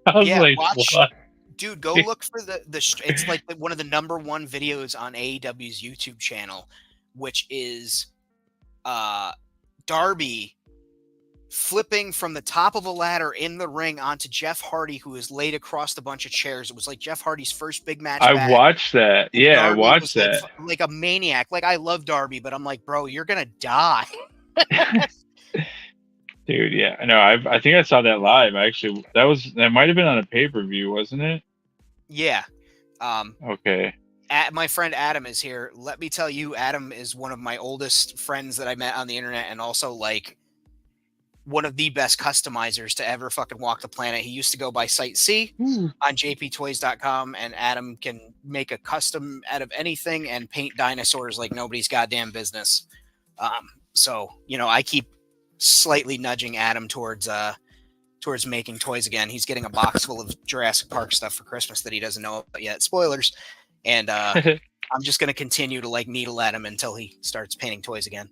I was yeah. like, Watch, what? dude. Go look for it's like one of the #1 videos on AEW's YouTube channel, which is Darby flipping from the top of a ladder in the ring onto Jeff Hardy, who is laid across a bunch of chairs. It was like Jeff Hardy's first big match I back, watched that. and Yeah, I Darby was watched like that. like a maniac. Like I love Darby, but I'm like, bro, you're gonna die. Dude, yeah, I know. I think I saw that live. Actually, that might have been on a pay per view, wasn't it? Yeah. Okay. My friend Adam is here. Let me tell you, Adam is one of my oldest friends that I met on the internet, and also like one of the best customizers to ever fucking walk the planet. He used to go by Site C on jptoys.com, and Adam can make a custom out of anything and paint dinosaurs like nobody's goddamn business. So, you know, I keep slightly nudging Adam towards making toys again. He's getting a box full of Jurassic Park stuff for Christmas that he doesn't know about yet. Spoilers. And I'm just going to continue to like needle at him until he starts painting toys again.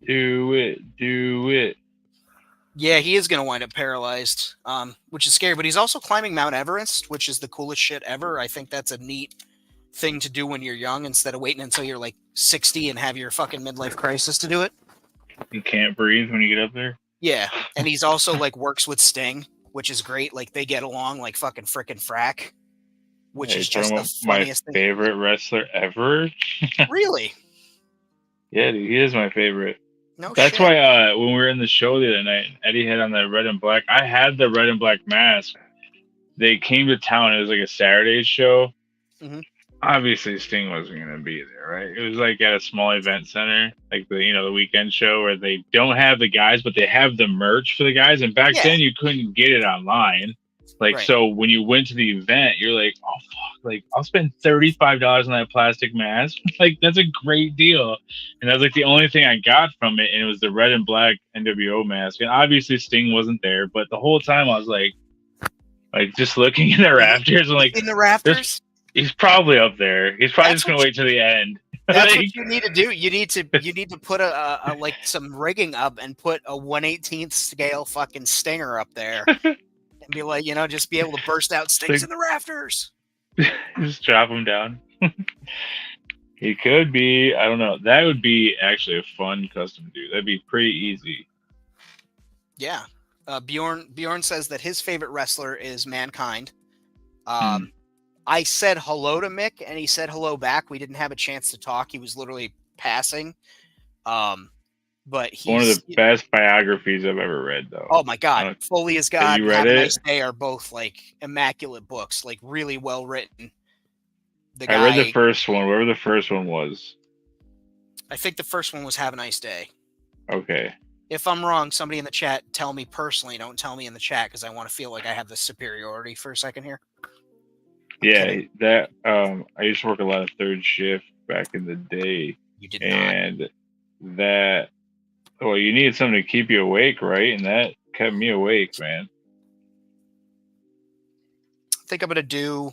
Do it. Yeah, he is going to wind up paralyzed, which is scary. But he's also climbing Mount Everest, which is the coolest shit ever. I think that's a neat thing to do when you're young instead of waiting until you're like 60 and have your fucking midlife crisis to do it. You can't breathe when you get up there. Yeah, and he's also like works with Sting, which is great. Like they get along like fucking frickin' frack, which is just the funniest my thing. favorite wrestler ever. Really? Yeah, dude, he is my favorite. No That's shit. why when we were in the show the other night, Eddie had on the red and black. I had the red and black mask. They came to town. It was like a Saturday show. Mhm. Obviously, Sting wasn't going to be there, right? It was like at a small event center, like the weekend show where they don't have the guys, but they have the merch for the guys. And back Yeah. then, you couldn't get it online. Like, Right. so when you went to the event, you're like, oh, fuck, like, I'll spend $35 on that plastic mask. Like, that's a great deal. And that was like the only thing I got from it. And it was the red and black NWO mask. And obviously, Sting wasn't there. But the whole time, I was like just looking in the rafters. I'm like, in the rafters? He's probably up there. He's probably just gonna wait till the end. That's what you need to do. You need to put a like some rigging up and put a 1/18 scale fucking Stinger up there, and be like, you know, just be able to burst out Stings in the rafters. Just drop him down. He could be. I don't know. That would be actually a fun custom do. That'd be pretty easy. Yeah. Bjorn says that his favorite wrestler is Mankind. I said hello to Mick, and he said hello back. We didn't have a chance to talk. He was literally passing. But he's one of the best biographies I've ever read, though. Oh my god, Foley as God, you read Have it? a Nice Day are both like immaculate books, like really well written. I read the first one, whatever the first one was. I think the first one was Have a Nice Day. Okay. If I'm wrong, somebody in the chat tell me personally. Don't tell me in the chat because I want to feel like I have the superiority for a second here. Yeah, that I used to work a lot of third shift back in the day. You did not. That you needed something to keep you awake, right? And that kept me awake, man. I think I'm gonna do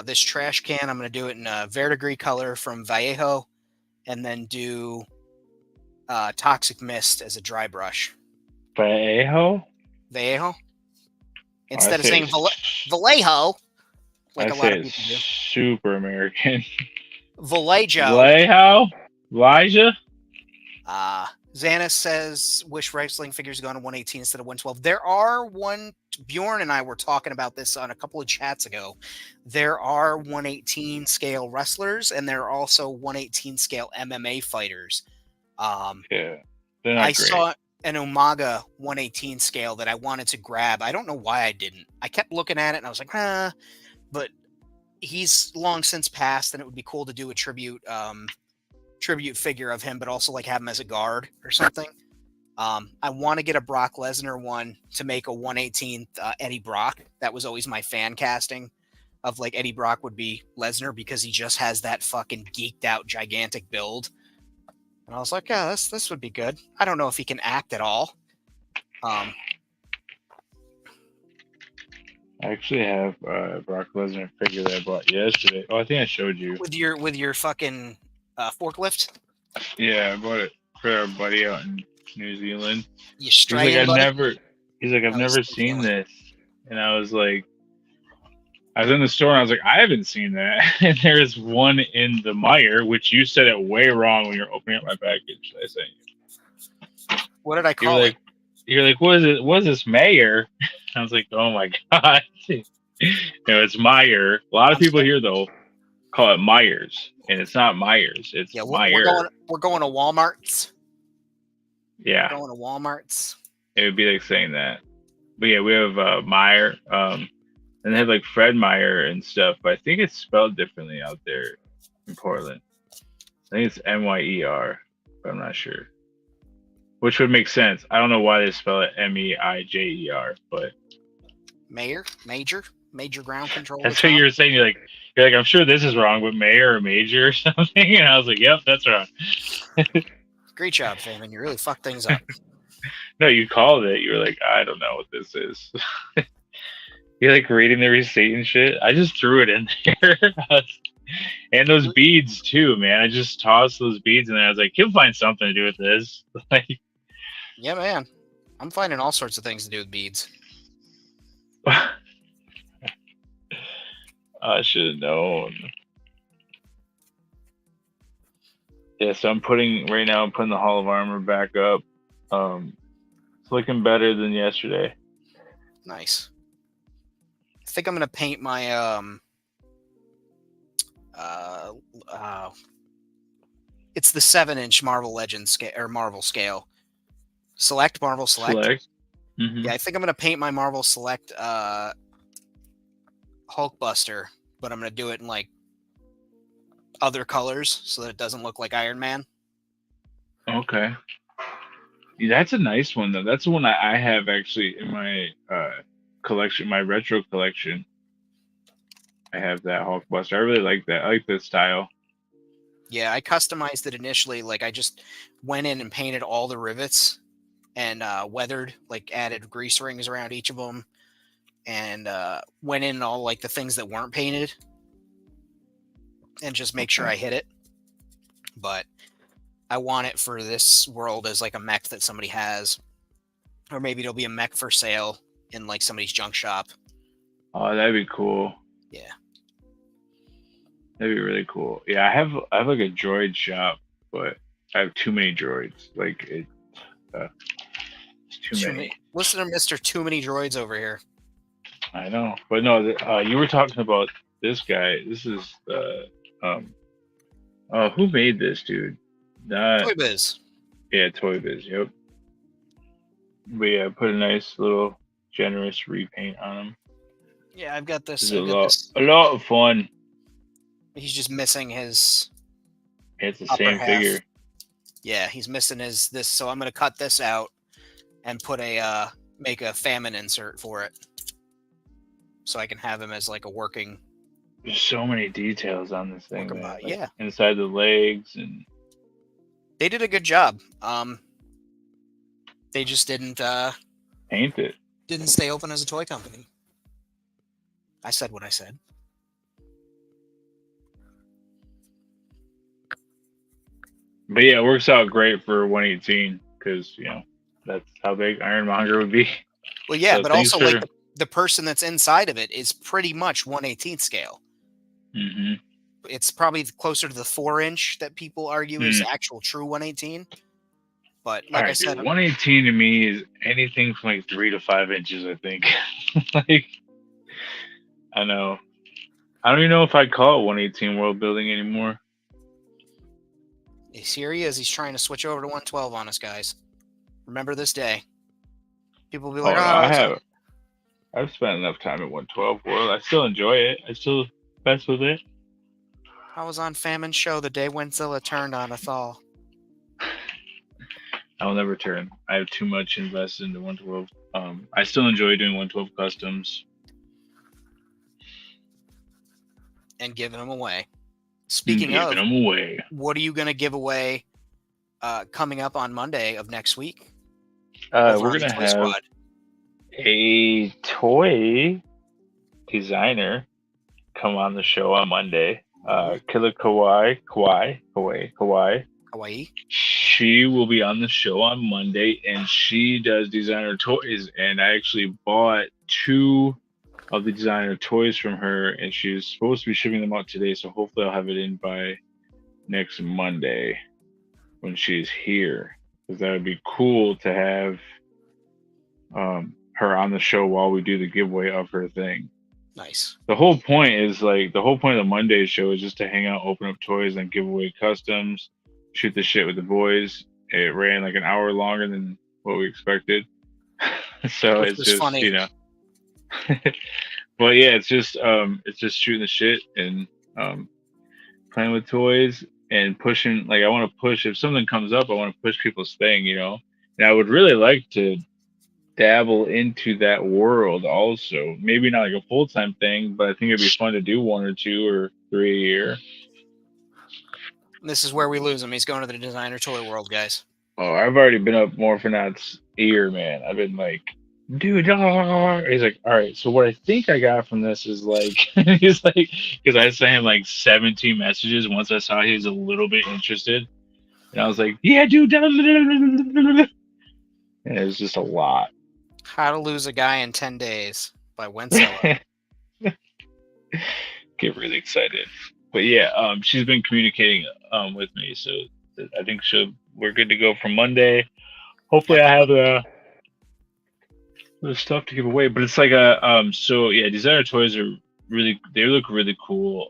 this trash can. I'm gonna do it in a verdigris color from Vallejo, and then do Toxic Mist as a dry brush. Vallejo? Instead of saying Vallejo, like a lot of people do. Super American. Vallejo. Elijah? Xanis says, wish wrestling figures go on 118 instead of 112. There are Bjorn and I were talking about this on a couple of chats ago. There are 118 scale wrestlers, and there are also 118 scale MMA fighters. Yeah, they're not I great. saw an Umaga 118 scale that I wanted to grab. I don't know why I didn't. I kept looking at it, and I was like, but he's long since passed, and it would be cool to do a tribute figure of him, but also like have him as a guard or something. I want to get a Brock Lesnar one to make a 118th Eddie Brock. That was always my fan casting of like Eddie Brock would be Lesnar because he just has that fucking geeked out gigantic build. And I was like, yeah, this would be good. I don't know if he can act at all. I actually have Brock Lesnar figure that I bought yesterday. Oh, I think I showed you. With your fucking forklift. Yeah, I bought it for our buddy out in New Zealand. You He's like, Australian, buddy? I've No, he's never New seen Zealand. this, and I was like, I was in the store and I was like, I haven't seen that. And there is one in the Meyer, which you said it way wrong when you're opening up my package. I sent you. What did I You were call it? like, what is it? What is this Mayer? I was like, oh my god. No, it's Meyer. A lot of people here though call it Myers, and it's not Myers. It's Yeah, Meyer. we're going to Walmart's. Yeah, We're going to Walmart's. it would be like saying that. But yeah, we have Meyer. And they have like Fred Meyer and stuff, but I think it's spelled differently out there in Portland. I think it's Meyer, but I'm not sure. Which would make sense. I don't know why they spell it Meijer, but Major ground control. that's what you're saying. You're like, I'm sure this is wrong, but Mayor or Major or something. And I was like, yep, that's wrong. Great job, Faman. You really fucked things up. No, you called it. You were like, I don't know what this is. You're like reading the receipt and shit. I just threw it in there. And those beads too, man. I just tossed those beads in there. I was like, he'll find something to do with this. Like, yeah, man. I'm finding all sorts of things to do with beads. I should have known. Yeah, so I'm putting the Hall of Armor back up. It's looking better than yesterday. Nice. I think I'm gonna paint my it's the 7-inch Marvel Legends scale or Marvel scale. Marvel Select. Mm-hmm. Yeah, I think I'm gonna paint my Marvel Select Hulkbuster, but I'm gonna do it in like other colors so that it doesn't look like Iron Man. Okay. Yeah, that's a nice one though. That's the one I have actually in my collection, my retro collection. I have that Hulkbuster. I really like that. I like the style. Yeah, I customized it initially. Like I just went in and painted all the rivets and weathered, like added grease rings around each of them, and went in all like the things that weren't painted, and just make sure I hit it. But I want it for this world as like a mech that somebody has, or maybe it'll be a mech for sale in like somebody's junk shop. Oh, that'd be cool. Yeah. That'd be really cool. Yeah, I have like a droid shop, but I have too many droids. Like it's too many. Listen to Mr. Too Many Droids over here. I know, but no, you were talking about this guy. This is who made this dude? Toy Biz. Yeah, Toy Biz. Yep. But yeah, put a nice little generous repaint on him. Yeah, I've got this. A lot of fun. He's just missing his. It's the same figure. Yeah, he's missing this. So I'm gonna cut this out and put make a famine insert for it, so I can have him as like a working. There's so many details on this thing. Like yeah, inside the legs, and they did a good job. They just didn't paint it. Didn't stay open as a toy company. I said what I said. But yeah, it works out great for 118 because that's how big Ironmonger would be. Well, yeah, so but also like the person that's inside of it is pretty much 1/18 scale. Mm-hmm. It's probably closer to the 4-inch that people argue is actual true 1/18. But like I said, 1/18 to me is anything from like 3 to 5 inches. I think. Like, I know. I don't even know if I'd call it 1/18 world building anymore. Here he is. He's trying to switch over to 112 on us, guys. Remember this day. People will be like, I've spent enough time at 112 world. I still enjoy it. I still mess with it. I was on Famine Show the day when Zilla turned on us all. I'll never turn. I have too much invested into 112. I still enjoy doing 112 customs. And giving them away. Speaking of, them away. What are you going to give away coming up on Monday of next week? We're going to have a toy designer come on the show on Monday. Killer Kawaii. Hawaii. She will be on the show on Monday, and she does designer toys. And I actually bought two of the designer toys from her, and she's supposed to be shipping them out today. So hopefully, I'll have it in by next Monday when she's here, because that would be cool to have her on the show while we do the giveaway of her thing. Nice. The whole point is like the whole point of the Monday show is just to hang out, open up toys, and give away customs, shoot the shit with the boys. It ran like an hour longer than what we expected, so Which it's was just funny. But yeah, it's just shooting the shit and playing with toys and pushing. Like I want to push if something comes up, I want to push people's thing, And I would really like to dabble into that world also. Maybe not like a full time thing, but I think it'd be fun to do one or two or three a year. This is where we lose him. He's going to the designer toy world, guys. Oh, I've already been up Morphinat's ear, man. I've been like, dude, he's like, all right, so what I think I got from this is like, he's like, because I sent him like 17 messages once I saw he was a little bit interested. And I was like, yeah, dude. And it was just a lot. How to Lose a Guy in 10 Days by Wenzilla. Get really excited. But yeah, she's been communicating with me, so I think we're good to go for Monday. Hopefully, I have the stuff to give away. But it's like so yeah, designer toys are they look really cool.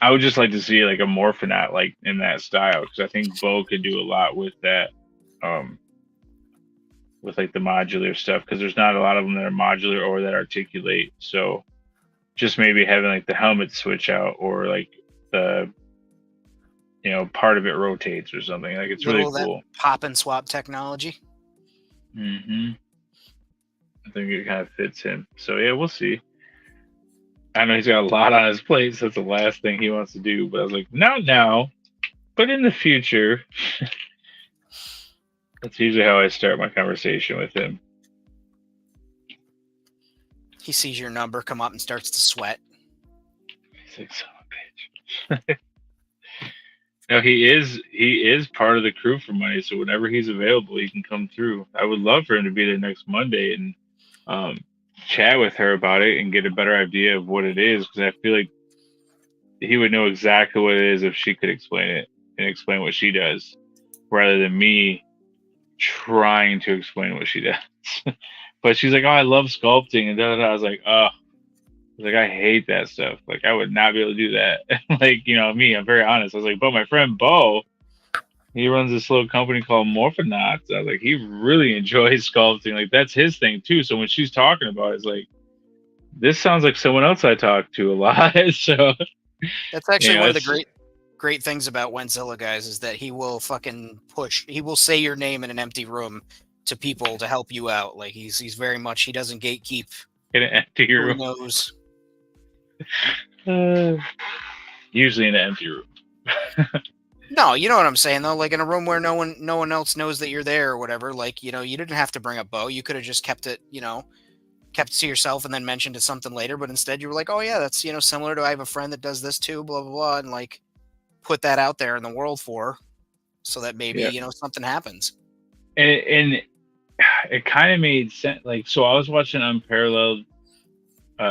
I would just like to see like a Morphinat like in that style, because I think Bo could do a lot with that. With like the modular stuff, because there's not a lot of them that are modular or that articulate. So just maybe having like the helmet switch out, or like the part of it rotates or something. Like it's really cool. Pop and swap technology. I think it kind of fits him. So yeah, we'll see. I know he's got a lot on his plate, so that's the last thing he wants to do. But I was like, not now, but in the future. That's usually how I start my conversation with him. He sees your number come up and starts to sweat. He's like, son of a bitch. No, he is part of the crew for money, so whenever he's available, he can come through. I would love for him to be there next Monday and chat with her about it and get a better idea of what it is, because I feel like he would know exactly what it is if she could explain it and explain what she does, rather than me trying to explain what she does. But she's like, oh, I love sculpting and da da da. I was like, oh, I hate that stuff. Like, I would not be able to do that. Like, me, I'm very honest. I was like, but my friend Bo, he runs this little company called Morphinauts. I was like, he really enjoys sculpting. Like, that's his thing too. So when she's talking about it, it's like, this sounds like someone else I talk to a lot. So that's actually one of the great things about Wenzilla, guys, is that he will fucking push. He will say your name in an empty room to people to help you out. Like he's very much, he doesn't gatekeep. In an empty room. Who knows? Usually in an empty room. No, you know what I'm saying though. Like in a room where no one else knows that you're there or whatever. Like you didn't have to bring up Bo. You could have just kept it to yourself and then mentioned it something later. But instead, you were like, oh yeah, that's similar to, I have a friend that does this too. Blah blah blah, and like put that out there in the world so that maybe something happens. And it kind of made sense. Like, so I was watching Unparalleled,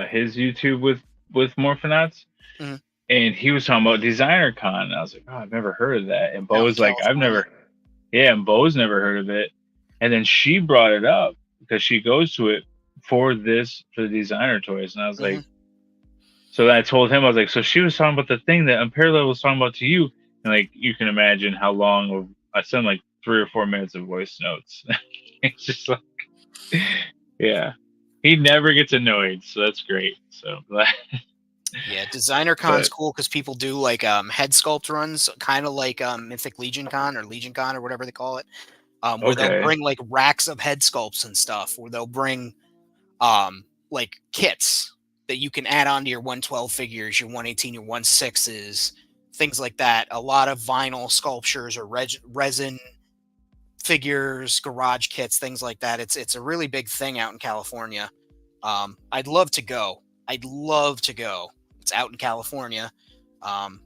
his YouTube with Morphinauts, and he was talking about Designer Con, and I was like, oh, I've never heard of that. And Bo was like, and Bo's never heard of it. And then she brought it up because she goes to it for the designer toys, and I was like, so I told him, I was like, so she was talking about the thing that Unparalleled was talking about to you, and like you can imagine how long I sent like 3 or 4 minutes of voice notes. It's just like, yeah, he never gets annoyed, so that's great. So yeah, Designer Con's cool because people do like head sculpt runs, kind of like Mythic Legion Con or Legion Con or whatever they call it, where they'll bring like racks of head sculpts and stuff, where they'll bring like kits that you can add on to your 112 figures, your 118, your 16s, things like that. A lot of vinyl sculptures or resin figures, garage kits, things like that. It's a really big thing out in California. I'd love to go. I'd love to go. It's out in California. And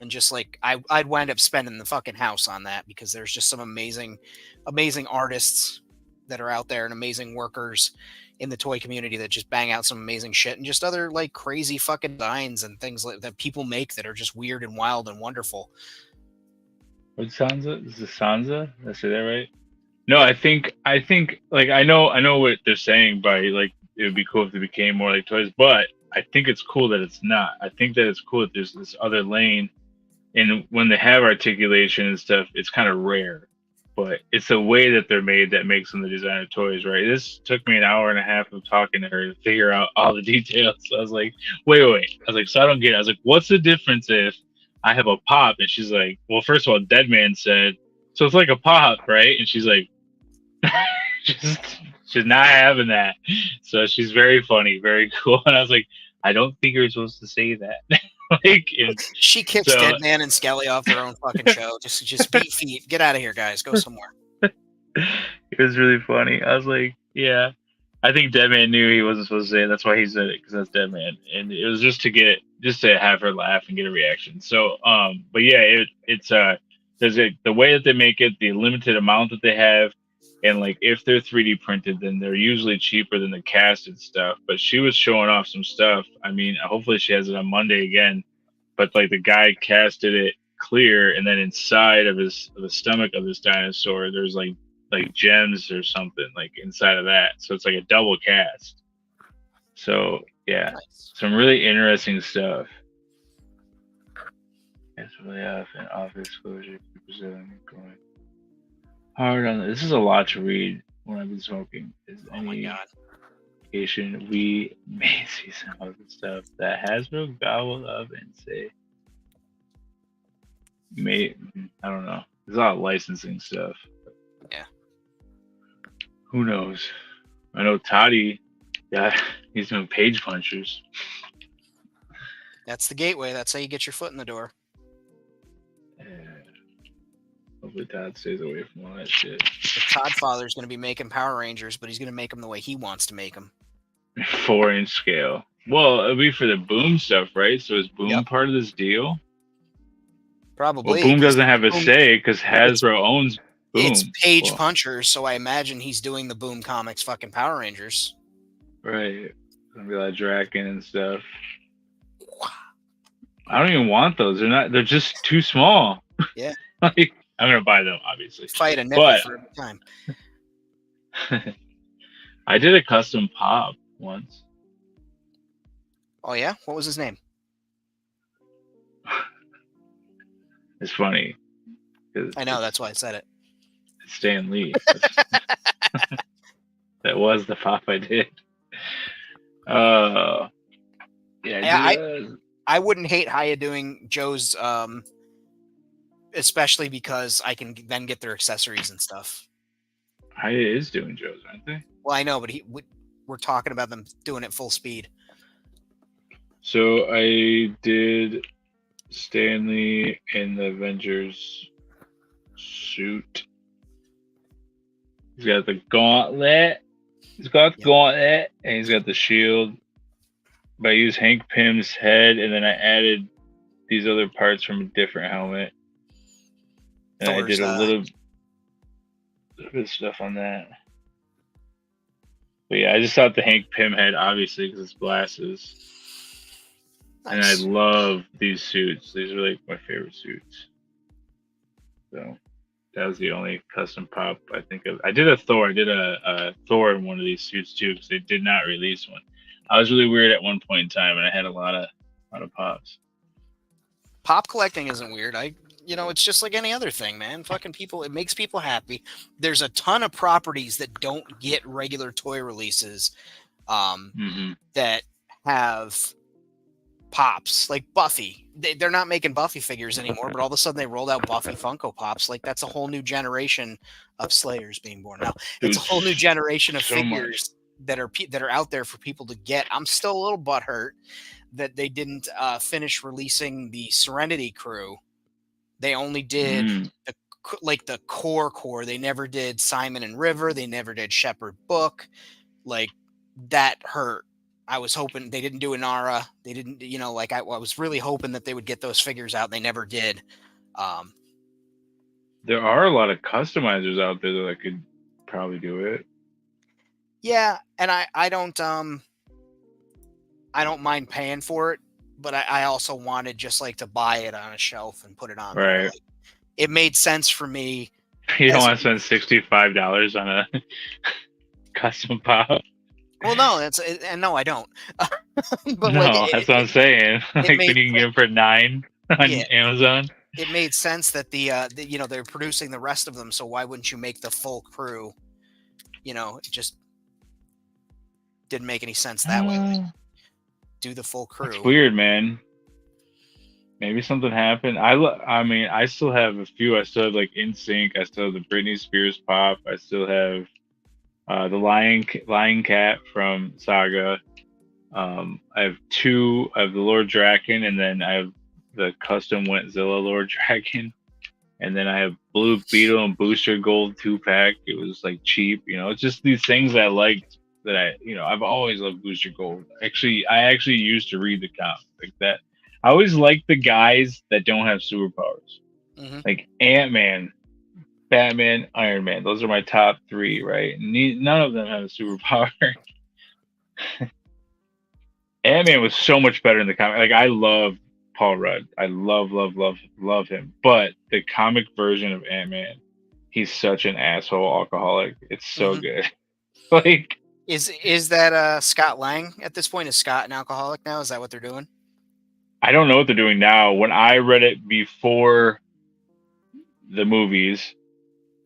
just like I'd wind up spending the fucking house on that because there's just some amazing artists that are out there and amazing workers in the toy community that just bang out some amazing shit, and just other like crazy fucking designs and things like that people make that are just weird and wild and wonderful. What's Sansa? Is it Sansa? Did I say that right? No, Yep. I think like I know what they're saying by like it would be cool if they became more like toys, but I think it's cool that it's not. I think that it's cool that there's this other lane, and when they have articulation and stuff, it's kind of rare. But it's the way that they're made that makes them the designer toys, right? This took me an hour and a half of talking to her to figure out all the details. So I was like, wait. I was like, so I don't get it. I was like, what's the difference if I have a pop? And she's like, well, first of all, Dead Man said, so it's like a pop, right? And she's like, she's, she's not having that. So she's very funny, very cool. And I was like, I don't think you're supposed to say that. like, and She kicks so Deadman and Skelly off their own fucking show. Just beat feet. Get out of here, guys. Go somewhere. it was really funny. I was like, yeah. I think Deadman knew he wasn't supposed to say it. That's why he said it, because that's Deadman. And it was just to have her laugh and get a reaction. So, but yeah, it's the way that they make it, the limited amount that they have, and like if they're 3D printed, then they're usually cheaper than the casted stuff. But she was showing off some stuff. I mean, hopefully she has it on Monday again. But like the guy casted it clear, and then inside of the stomach of this dinosaur, there's like gems or something like inside of that. So it's like a double cast. So yeah, Nice. some really interesting stuff. It's really off exposure. Going hard on this. Is a lot to read when I've been smoking. Is Oh my any god. indication we may see some of the stuff that Hasbro gobbled up and say may I don't know. There's a lot of licensing stuff. Yeah. Who knows? I know Toddy, yeah, he's doing page punchers. That's the gateway. That's how you get your foot in the door. Hopefully Todd stays away from all that shit. The Todd Father's going to be making Power Rangers, but he's going to make them the way he wants to make them. 4-inch scale. Well, it'll be for the Boom stuff, right? So is Boom part of this deal? Probably. Well, Boom doesn't have a Boom, say because Hasbro owns Boom. It's Page Punchers, so I imagine he's doing the Boom Comics fucking Power Rangers. Right. Gonna be like Draken and stuff. I don't even want those. They're just too small. Yeah. Like, I'm gonna buy them, obviously. Fight a nickel for every time. I did a custom pop once. Oh yeah? What was his name? It's funny. I know, that's why I said it. It's Stan Lee. That was the pop I did. I wouldn't hate Haya doing Joe's, especially because I can then get their accessories and stuff. Haya is doing Joe's, aren't they? Well, I know, but we're talking about them doing it full speed. So I did Stanley in the Avengers suit. He's got the gauntlet. He's got the gauntlet, and he's got the shield. But I used Hank Pym's head, and then I added these other parts from a different helmet. And I did a little bit of stuff on that. But yeah, I just thought the Hank Pym head, obviously, because it's glasses. Nice. And I love these suits. These are like my favorite suits. So that was the only custom pop I think of. I did a Thor. I did a Thor in one of these suits too, because they did not release one. I was really weird at one point in time, and I had a lot of pops. Pop collecting isn't weird. It's just like any other thing, man. Fucking people, it makes people happy. There's a ton of properties that don't get regular toy releases, that have pops, like Buffy. They're not making Buffy figures anymore, but all of a sudden they rolled out Buffy Funko Pops. Like, that's a whole new generation of Slayers being born now. It's a whole new generation of figures that are out there for people to get. I'm still a little butthurt that they didn't finish releasing the Serenity crew. They only did the core. They never did Simon and River. They never did Shepherd Book. Like, that hurt. I was hoping they didn't do Inara. They didn't, like I was really hoping that they would get those figures out. They never did. There are a lot of customizers out there that could probably do it. Yeah, and I don't mind paying for it, but I also wanted just like to buy it on a shelf and put it on there. Right. Like, it made sense for me. You don't As want to spend $65 on a custom pop. well, no, and no, I don't. But like No, that's what I'm saying. it Like made when you can get them for $9 on yeah, Amazon. it made sense that they're producing the rest of them, so why wouldn't you make the full crew? It just didn't make any sense that way. Like, do the full crew. It's weird, man. Maybe something happened. I mean, I still have a few. I still have like NSYNC. I still have the Britney Spears pop. I still have the Lion Cat from Saga. I have two. I have the Lord Draken, and then I have the custom Wentzilla Lord Draken, and then I have Blue Beetle and Booster Gold 2-pack. It was like cheap, It's just these things I liked that I've always loved Booster Gold. Actually, I actually used to read the comic like that. I always like the guys that don't have superpowers, like Ant-Man, Batman, Iron Man. Those are my top three, right? None of them have a superpower. Ant-Man was so much better in the comic. Like I love Paul Rudd. I love him. But the comic version of Ant-Man, he's such an asshole alcoholic. It's so good. Like is that Scott Lang at this point? Is Scott an alcoholic now? Is that what they're doing? I don't know what they're doing now. When I read it before the movies,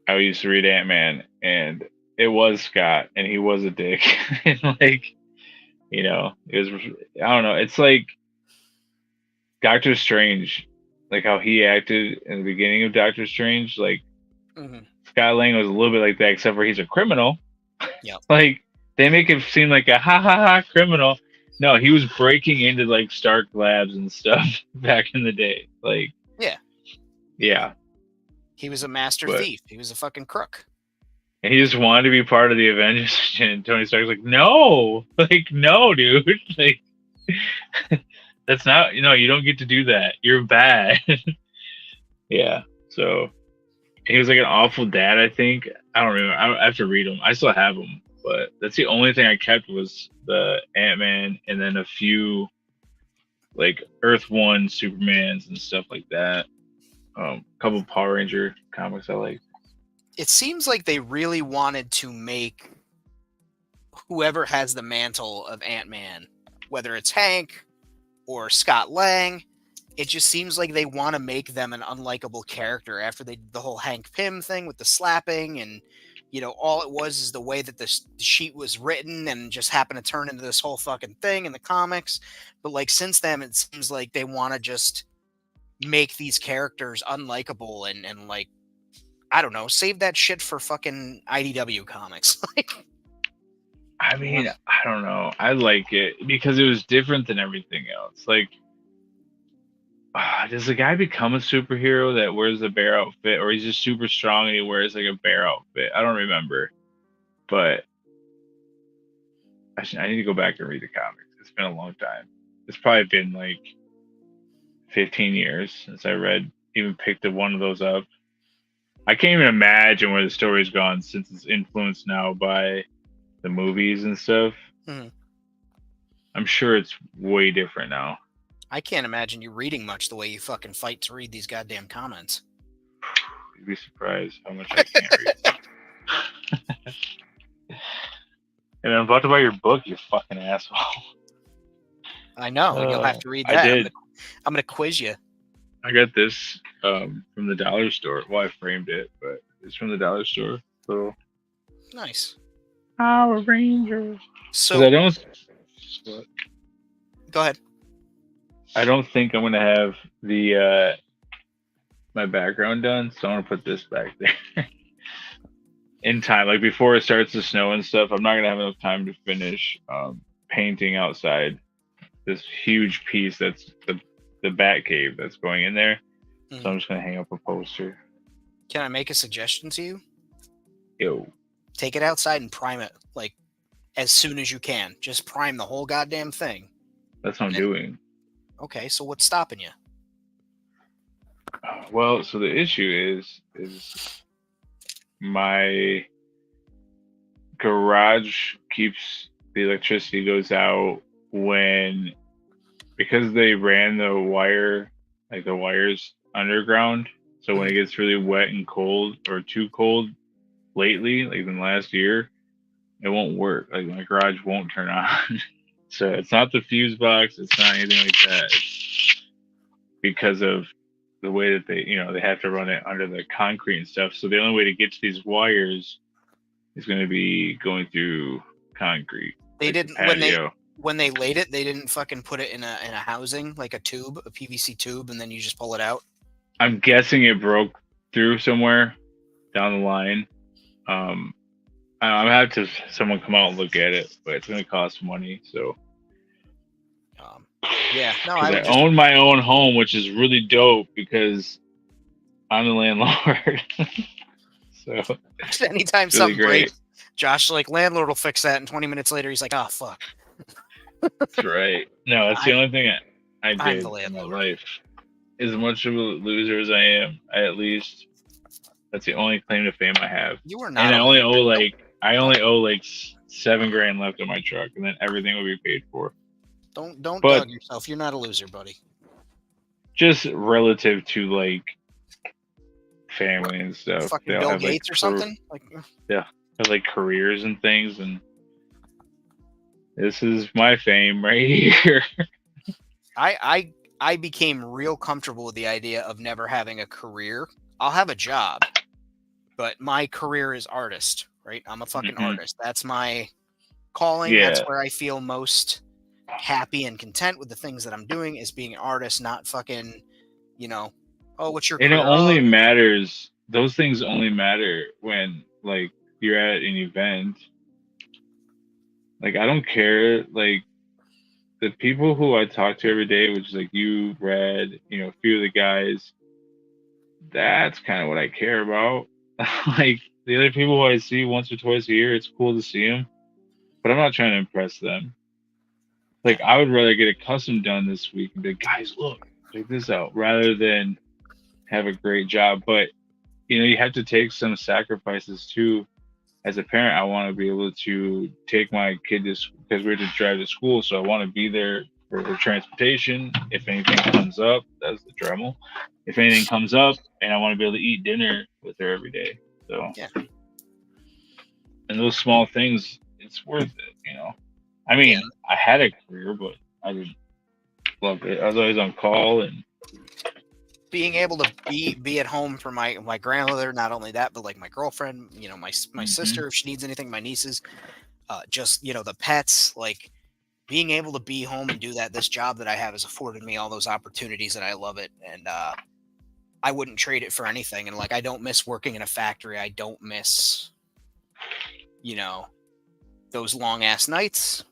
I used to read Ant-Man, and it was Scott, and he was a dick. And like, it was, I don't know. It's like Doctor Strange, like how he acted in the beginning of Doctor Strange. Like Scott Lang was a little bit like that, except for he's a criminal. Yep. Like they make him seem like a ha criminal. No, he was breaking into like Stark Labs and stuff back in the day. Like yeah. He was a master thief. He was a fucking crook. And he just wanted to be part of the Avengers. And Tony Stark's like, no, dude. Like, that's not, you don't get to do that. You're bad. Yeah. So he was like an awful dad, I think. I don't remember. I have to read them. I still have them. But that's the only thing I kept was the Ant-Man and then a few like Earth 1 Supermans and stuff like that. A couple Power Ranger comics I like. It seems like they really wanted to make whoever has the mantle of Ant-Man, whether it's Hank or Scott Lang, it just seems like they want to make them an unlikable character after the whole Hank Pym thing with the slapping and all it was is the way that the sheet was written and just happened to turn into this whole fucking thing in the comics. But like since then, it seems like they want to just make these characters unlikable and like, I don't know, save that shit for fucking IDW comics. I mean, I don't know. I like it because it was different than everything else. Like, does the guy become a superhero that wears a bear outfit, or he's just super strong and he wears like a bear outfit? I don't remember, but I need to go back and read the comics. It's been a long time. It's probably been like 15 years since I even picked one of those up. I can't even imagine where the story's gone since it's influenced now by the movies and stuff. I'm sure it's way different now. I can't imagine you reading much the way you fucking fight to read these goddamn comments. You'd be surprised how much I can't read. And I'm about to buy your book, you fucking asshole. I know, and you'll have to read that. I did. I'm gonna quiz you. I got this from the dollar store. Well, I framed it, but it's from the dollar store. So nice. Power Rangers. So I don't. What? Go ahead. I don't think I'm gonna have the my background done, so I'm gonna put this back there in time. Like before it starts to snow and stuff, I'm not gonna have enough time to finish painting outside this huge piece that's the bat cave that's going in there. So I'm just gonna hang up a poster. Can I make a suggestion to you? Yo. Take it outside and prime it. Like as soon as you can. Just prime the whole goddamn thing. That's what I'm doing. Okay, so what's stopping you? Well, so the issue is my garage keeps the electricity goes out when because they ran the wire like the wires underground. So when it gets really wet and cold or too cold lately, like in the last year, it won't work. Like my garage won't turn on. So it's not the fuse box, it's not anything like that. It's because of the way that they have to run it under the concrete and stuff. So the only way to get to these wires is going to be going through concrete. They like didn't the patio. when they laid it. They didn't fucking put it in a housing like a tube, a PVC tube, and then you just pull it out. I'm guessing it broke through somewhere down the line. I'm gonna have to someone come out and look at it, but it's gonna cost money. So yeah, no, I own my own home, which is really dope because I'm the landlord. So anytime really something great. breaks, Josh like landlord will fix that, and 20 minutes later he's like, oh fuck. That's right. No, that's the only thing I did the in my life. As much of a loser as I am, at least that's the only claim to fame I have. You are not. And I only owe like $7,000 left on my truck, and then everything will be paid for. Don't dog yourself. You're not a loser, buddy. Just relative to like family and stuff. Fucking Bill Gates or something. Yeah, have like careers and things, and this is my fame right here. I became real comfortable with the idea of never having a career. I'll have a job, but my career is artist, right? I'm a fucking artist. That's my calling. Yeah. That's where I feel most happy and content with the things that I'm doing is being an artist, not fucking, what's your career? And it only matters, those things only matter when like you're at an event. Like I don't care, like the people who I talk to every day, which is like you, Brad, a few of the guys, that's kind of what I care about. Like the other people who I see once or twice a year, it's cool to see them, but I'm not trying to impress them. Like I would rather get a custom done this week and be like, guys, look, check this out, rather than have a great job. But you have to take some sacrifices too. As a parent, I want to be able to take my kid because we have to drive to school, so I want to be there for her transportation. If anything comes up, that's the Dremel. If anything comes up, and I want to be able to eat dinner with her every day. So, and those small things, it's worth it, I mean, I had a career, but I didn't love it. I was always on call and being able to be at home for my grandmother. Not only that, but like my girlfriend, my sister if she needs anything, my nieces, just the pets. Like being able to be home and do that. This job that I have has afforded me all those opportunities, and I love it. And I wouldn't trade it for anything. And like I don't miss working in a factory. I don't miss, those long ass nights.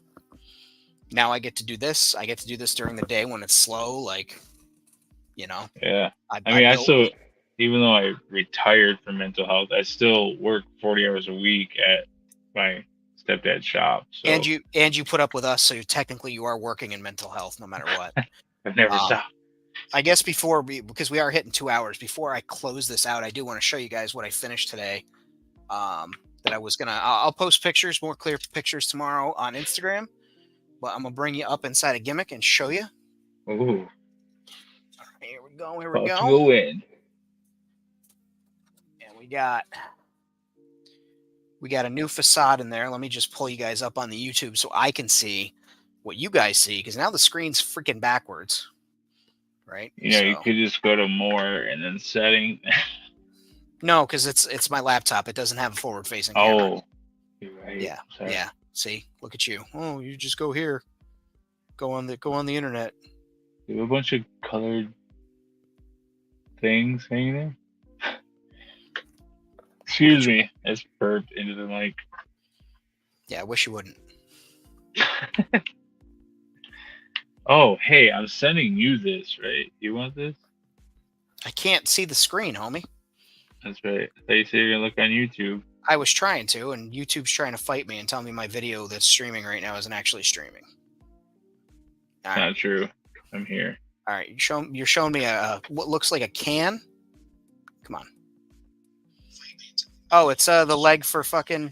Now I get to do this. I get to do this during the day when it's slow. Like, Yeah. I still, even though I retired from mental health, I still work 40 hours a week at my stepdad's shop. So. And you put up with us, so technically you are working in mental health no matter what. I've never stopped. I guess because we are hitting 2 hours, before I close this out, I do want to show you guys what I finished today. That I was I'll post pictures, more clear pictures tomorrow on Instagram. But I'm gonna bring you up inside a gimmick and show you. Ooh. Here we go. Go in. And we got a new facade in there. Let me just pull you guys up on the YouTube so I can see what you guys see, because now the screen's freaking backwards. Right? You could just go to more and then setting. No, because it's my laptop. It doesn't have a forward-facing camera. Oh, you're right. Yeah, sorry. Yeah. See, look at you. Oh, you just go here. Go on the internet. You have a bunch of colored things hanging there. Excuse me, I just burped into the mic. Yeah, I wish you wouldn't. Oh, hey, I'm sending you this, right? You want this? I can't see the screen, homie. That's right. I thought you said you're gonna look on YouTube. I was trying to, and YouTube's trying to fight me and tell me my video that's streaming right now isn't actually streaming. All right. Not true. I'm here. All right. You're showing me what looks like a can. Come on. Oh, it's the leg for fucking.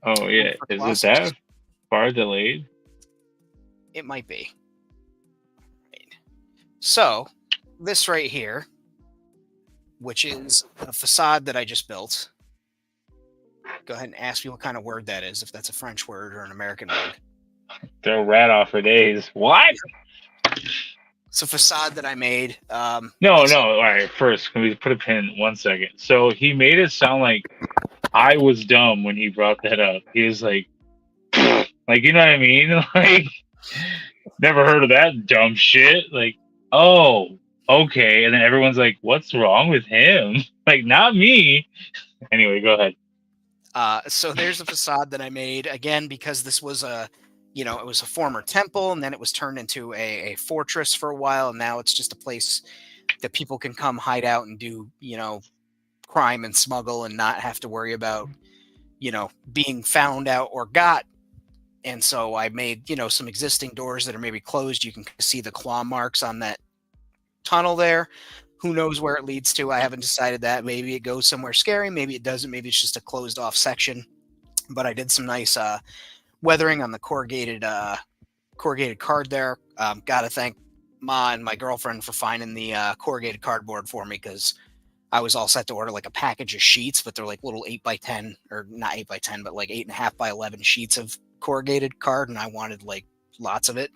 Oh yeah, is it that far delayed? It might be. So, this right here, which is a facade that I just built. Go ahead and ask me what kind of word that is, if that's a French word or an American word. Throw rat off for days. What? It's a facade that I made. No. All right, first, can we put a pin 1 second? So he made it sound like I was dumb when he brought that up. He was like, you know what I mean? Like, never heard of that dumb shit. Like, oh, okay. And then everyone's like, what's wrong with him? Like, not me. Anyway, go ahead. So there's a facade that I made, again, because this was it was a former temple, and then it was turned into a fortress for a while, and now it's just a place that people can come hide out and do, crime and smuggle and not have to worry about, being found out or got. And so I made, some existing doors that are maybe closed. You can see the claw marks on that tunnel there. Who knows where it leads to? I haven't decided that. Maybe it goes somewhere scary. Maybe it doesn't. Maybe it's just a closed off section. But I did some nice weathering on the corrugated card there. Got to thank Ma and my girlfriend for finding the corrugated cardboard for me, because I was all set to order like a package of sheets, but they're like little 8x10, or not 8x10, but like 8.5 by 11 sheets of corrugated card, and I wanted like lots of it.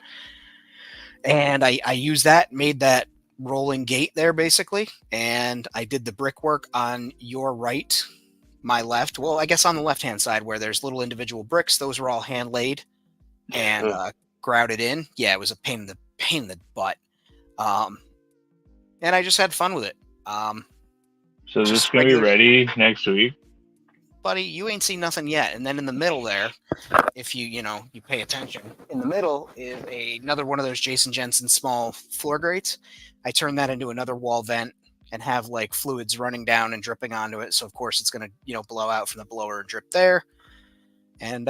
And I used that, made that rolling gate there basically, and I did the brickwork on your right, my left. Well, I guess on the left hand side where there's little individual bricks, those were all hand laid and grouted in. Yeah, it was a pain in the butt. And I just had fun with it. So is this gonna be ready next week? Buddy, you ain't seen nothing yet. And then in the middle there, if you pay attention, in the middle is another one of those Jason Jensen small floor grates. I turned that into another wall vent and have like fluids running down and dripping onto it. So of course it's going to, blow out from the blower and drip there. And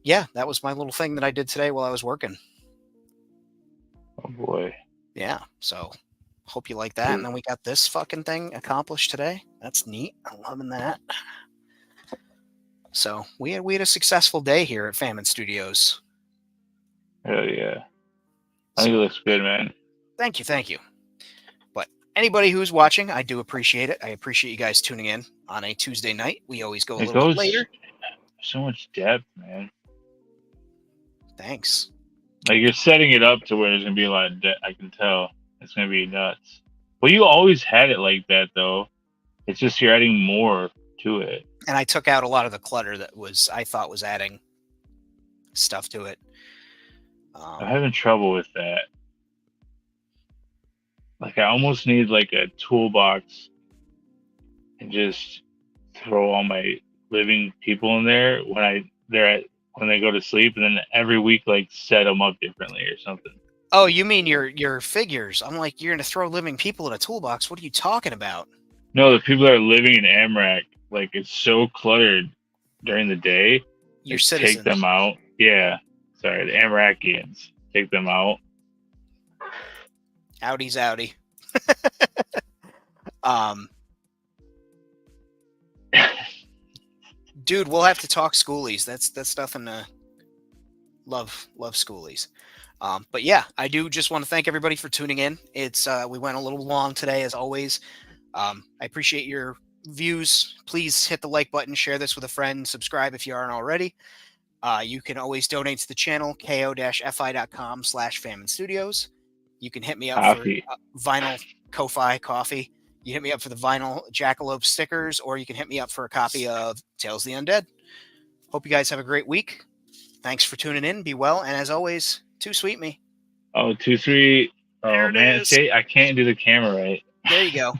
yeah, that was my little thing that I did today while I was working. Oh boy. Yeah. So hope you like that. And then we got this fucking thing accomplished today. That's neat. I'm loving that. So we had a successful day here at Famine Studios. Hell yeah. I think it looks good, man. Thank you. But anybody who's watching, I do appreciate it. I appreciate you guys tuning in on a Tuesday night. We always go a little bit later. So much depth, man. Thanks. Like, you're setting it up to where there's going to be a lot of depth. I can tell. It's going to be nuts. Well, you always had it like that, though. It's just you're adding more to it. And I took out a lot of the clutter that I thought was adding stuff to it. I'm having trouble with that. Like, I almost need like a toolbox and just throw all my living people in there when they go to sleep, and then every week like set them up differently or something. Oh, you mean your figures? I'm like, you're gonna throw living people in a toolbox? What are you talking about? No, the people that are living in Amrak, like, it's so cluttered during the day. Your citizens. Take them out. Yeah. Sorry, the Amrakians. Take them out. Outies. Dude, we'll have to talk schoolies. That's nothing to love schoolies. But yeah, I do just want to thank everybody for tuning in. It's we went a little long today, as always. I appreciate your views. Please hit the like button, share this with a friend, subscribe if you aren't already. You can always donate to the channel, ko-fi.com/Famine Studios. You can hit me up for vinyl Ko-Fi coffee. You hit me up for the vinyl Jackalope stickers, or you can hit me up for a copy of Tales of the Undead. Hope you guys have a great week. Thanks for tuning in. Be well. And as always, too sweet me. Oh, 2-3. Oh, man. I can't do the camera right. There you go.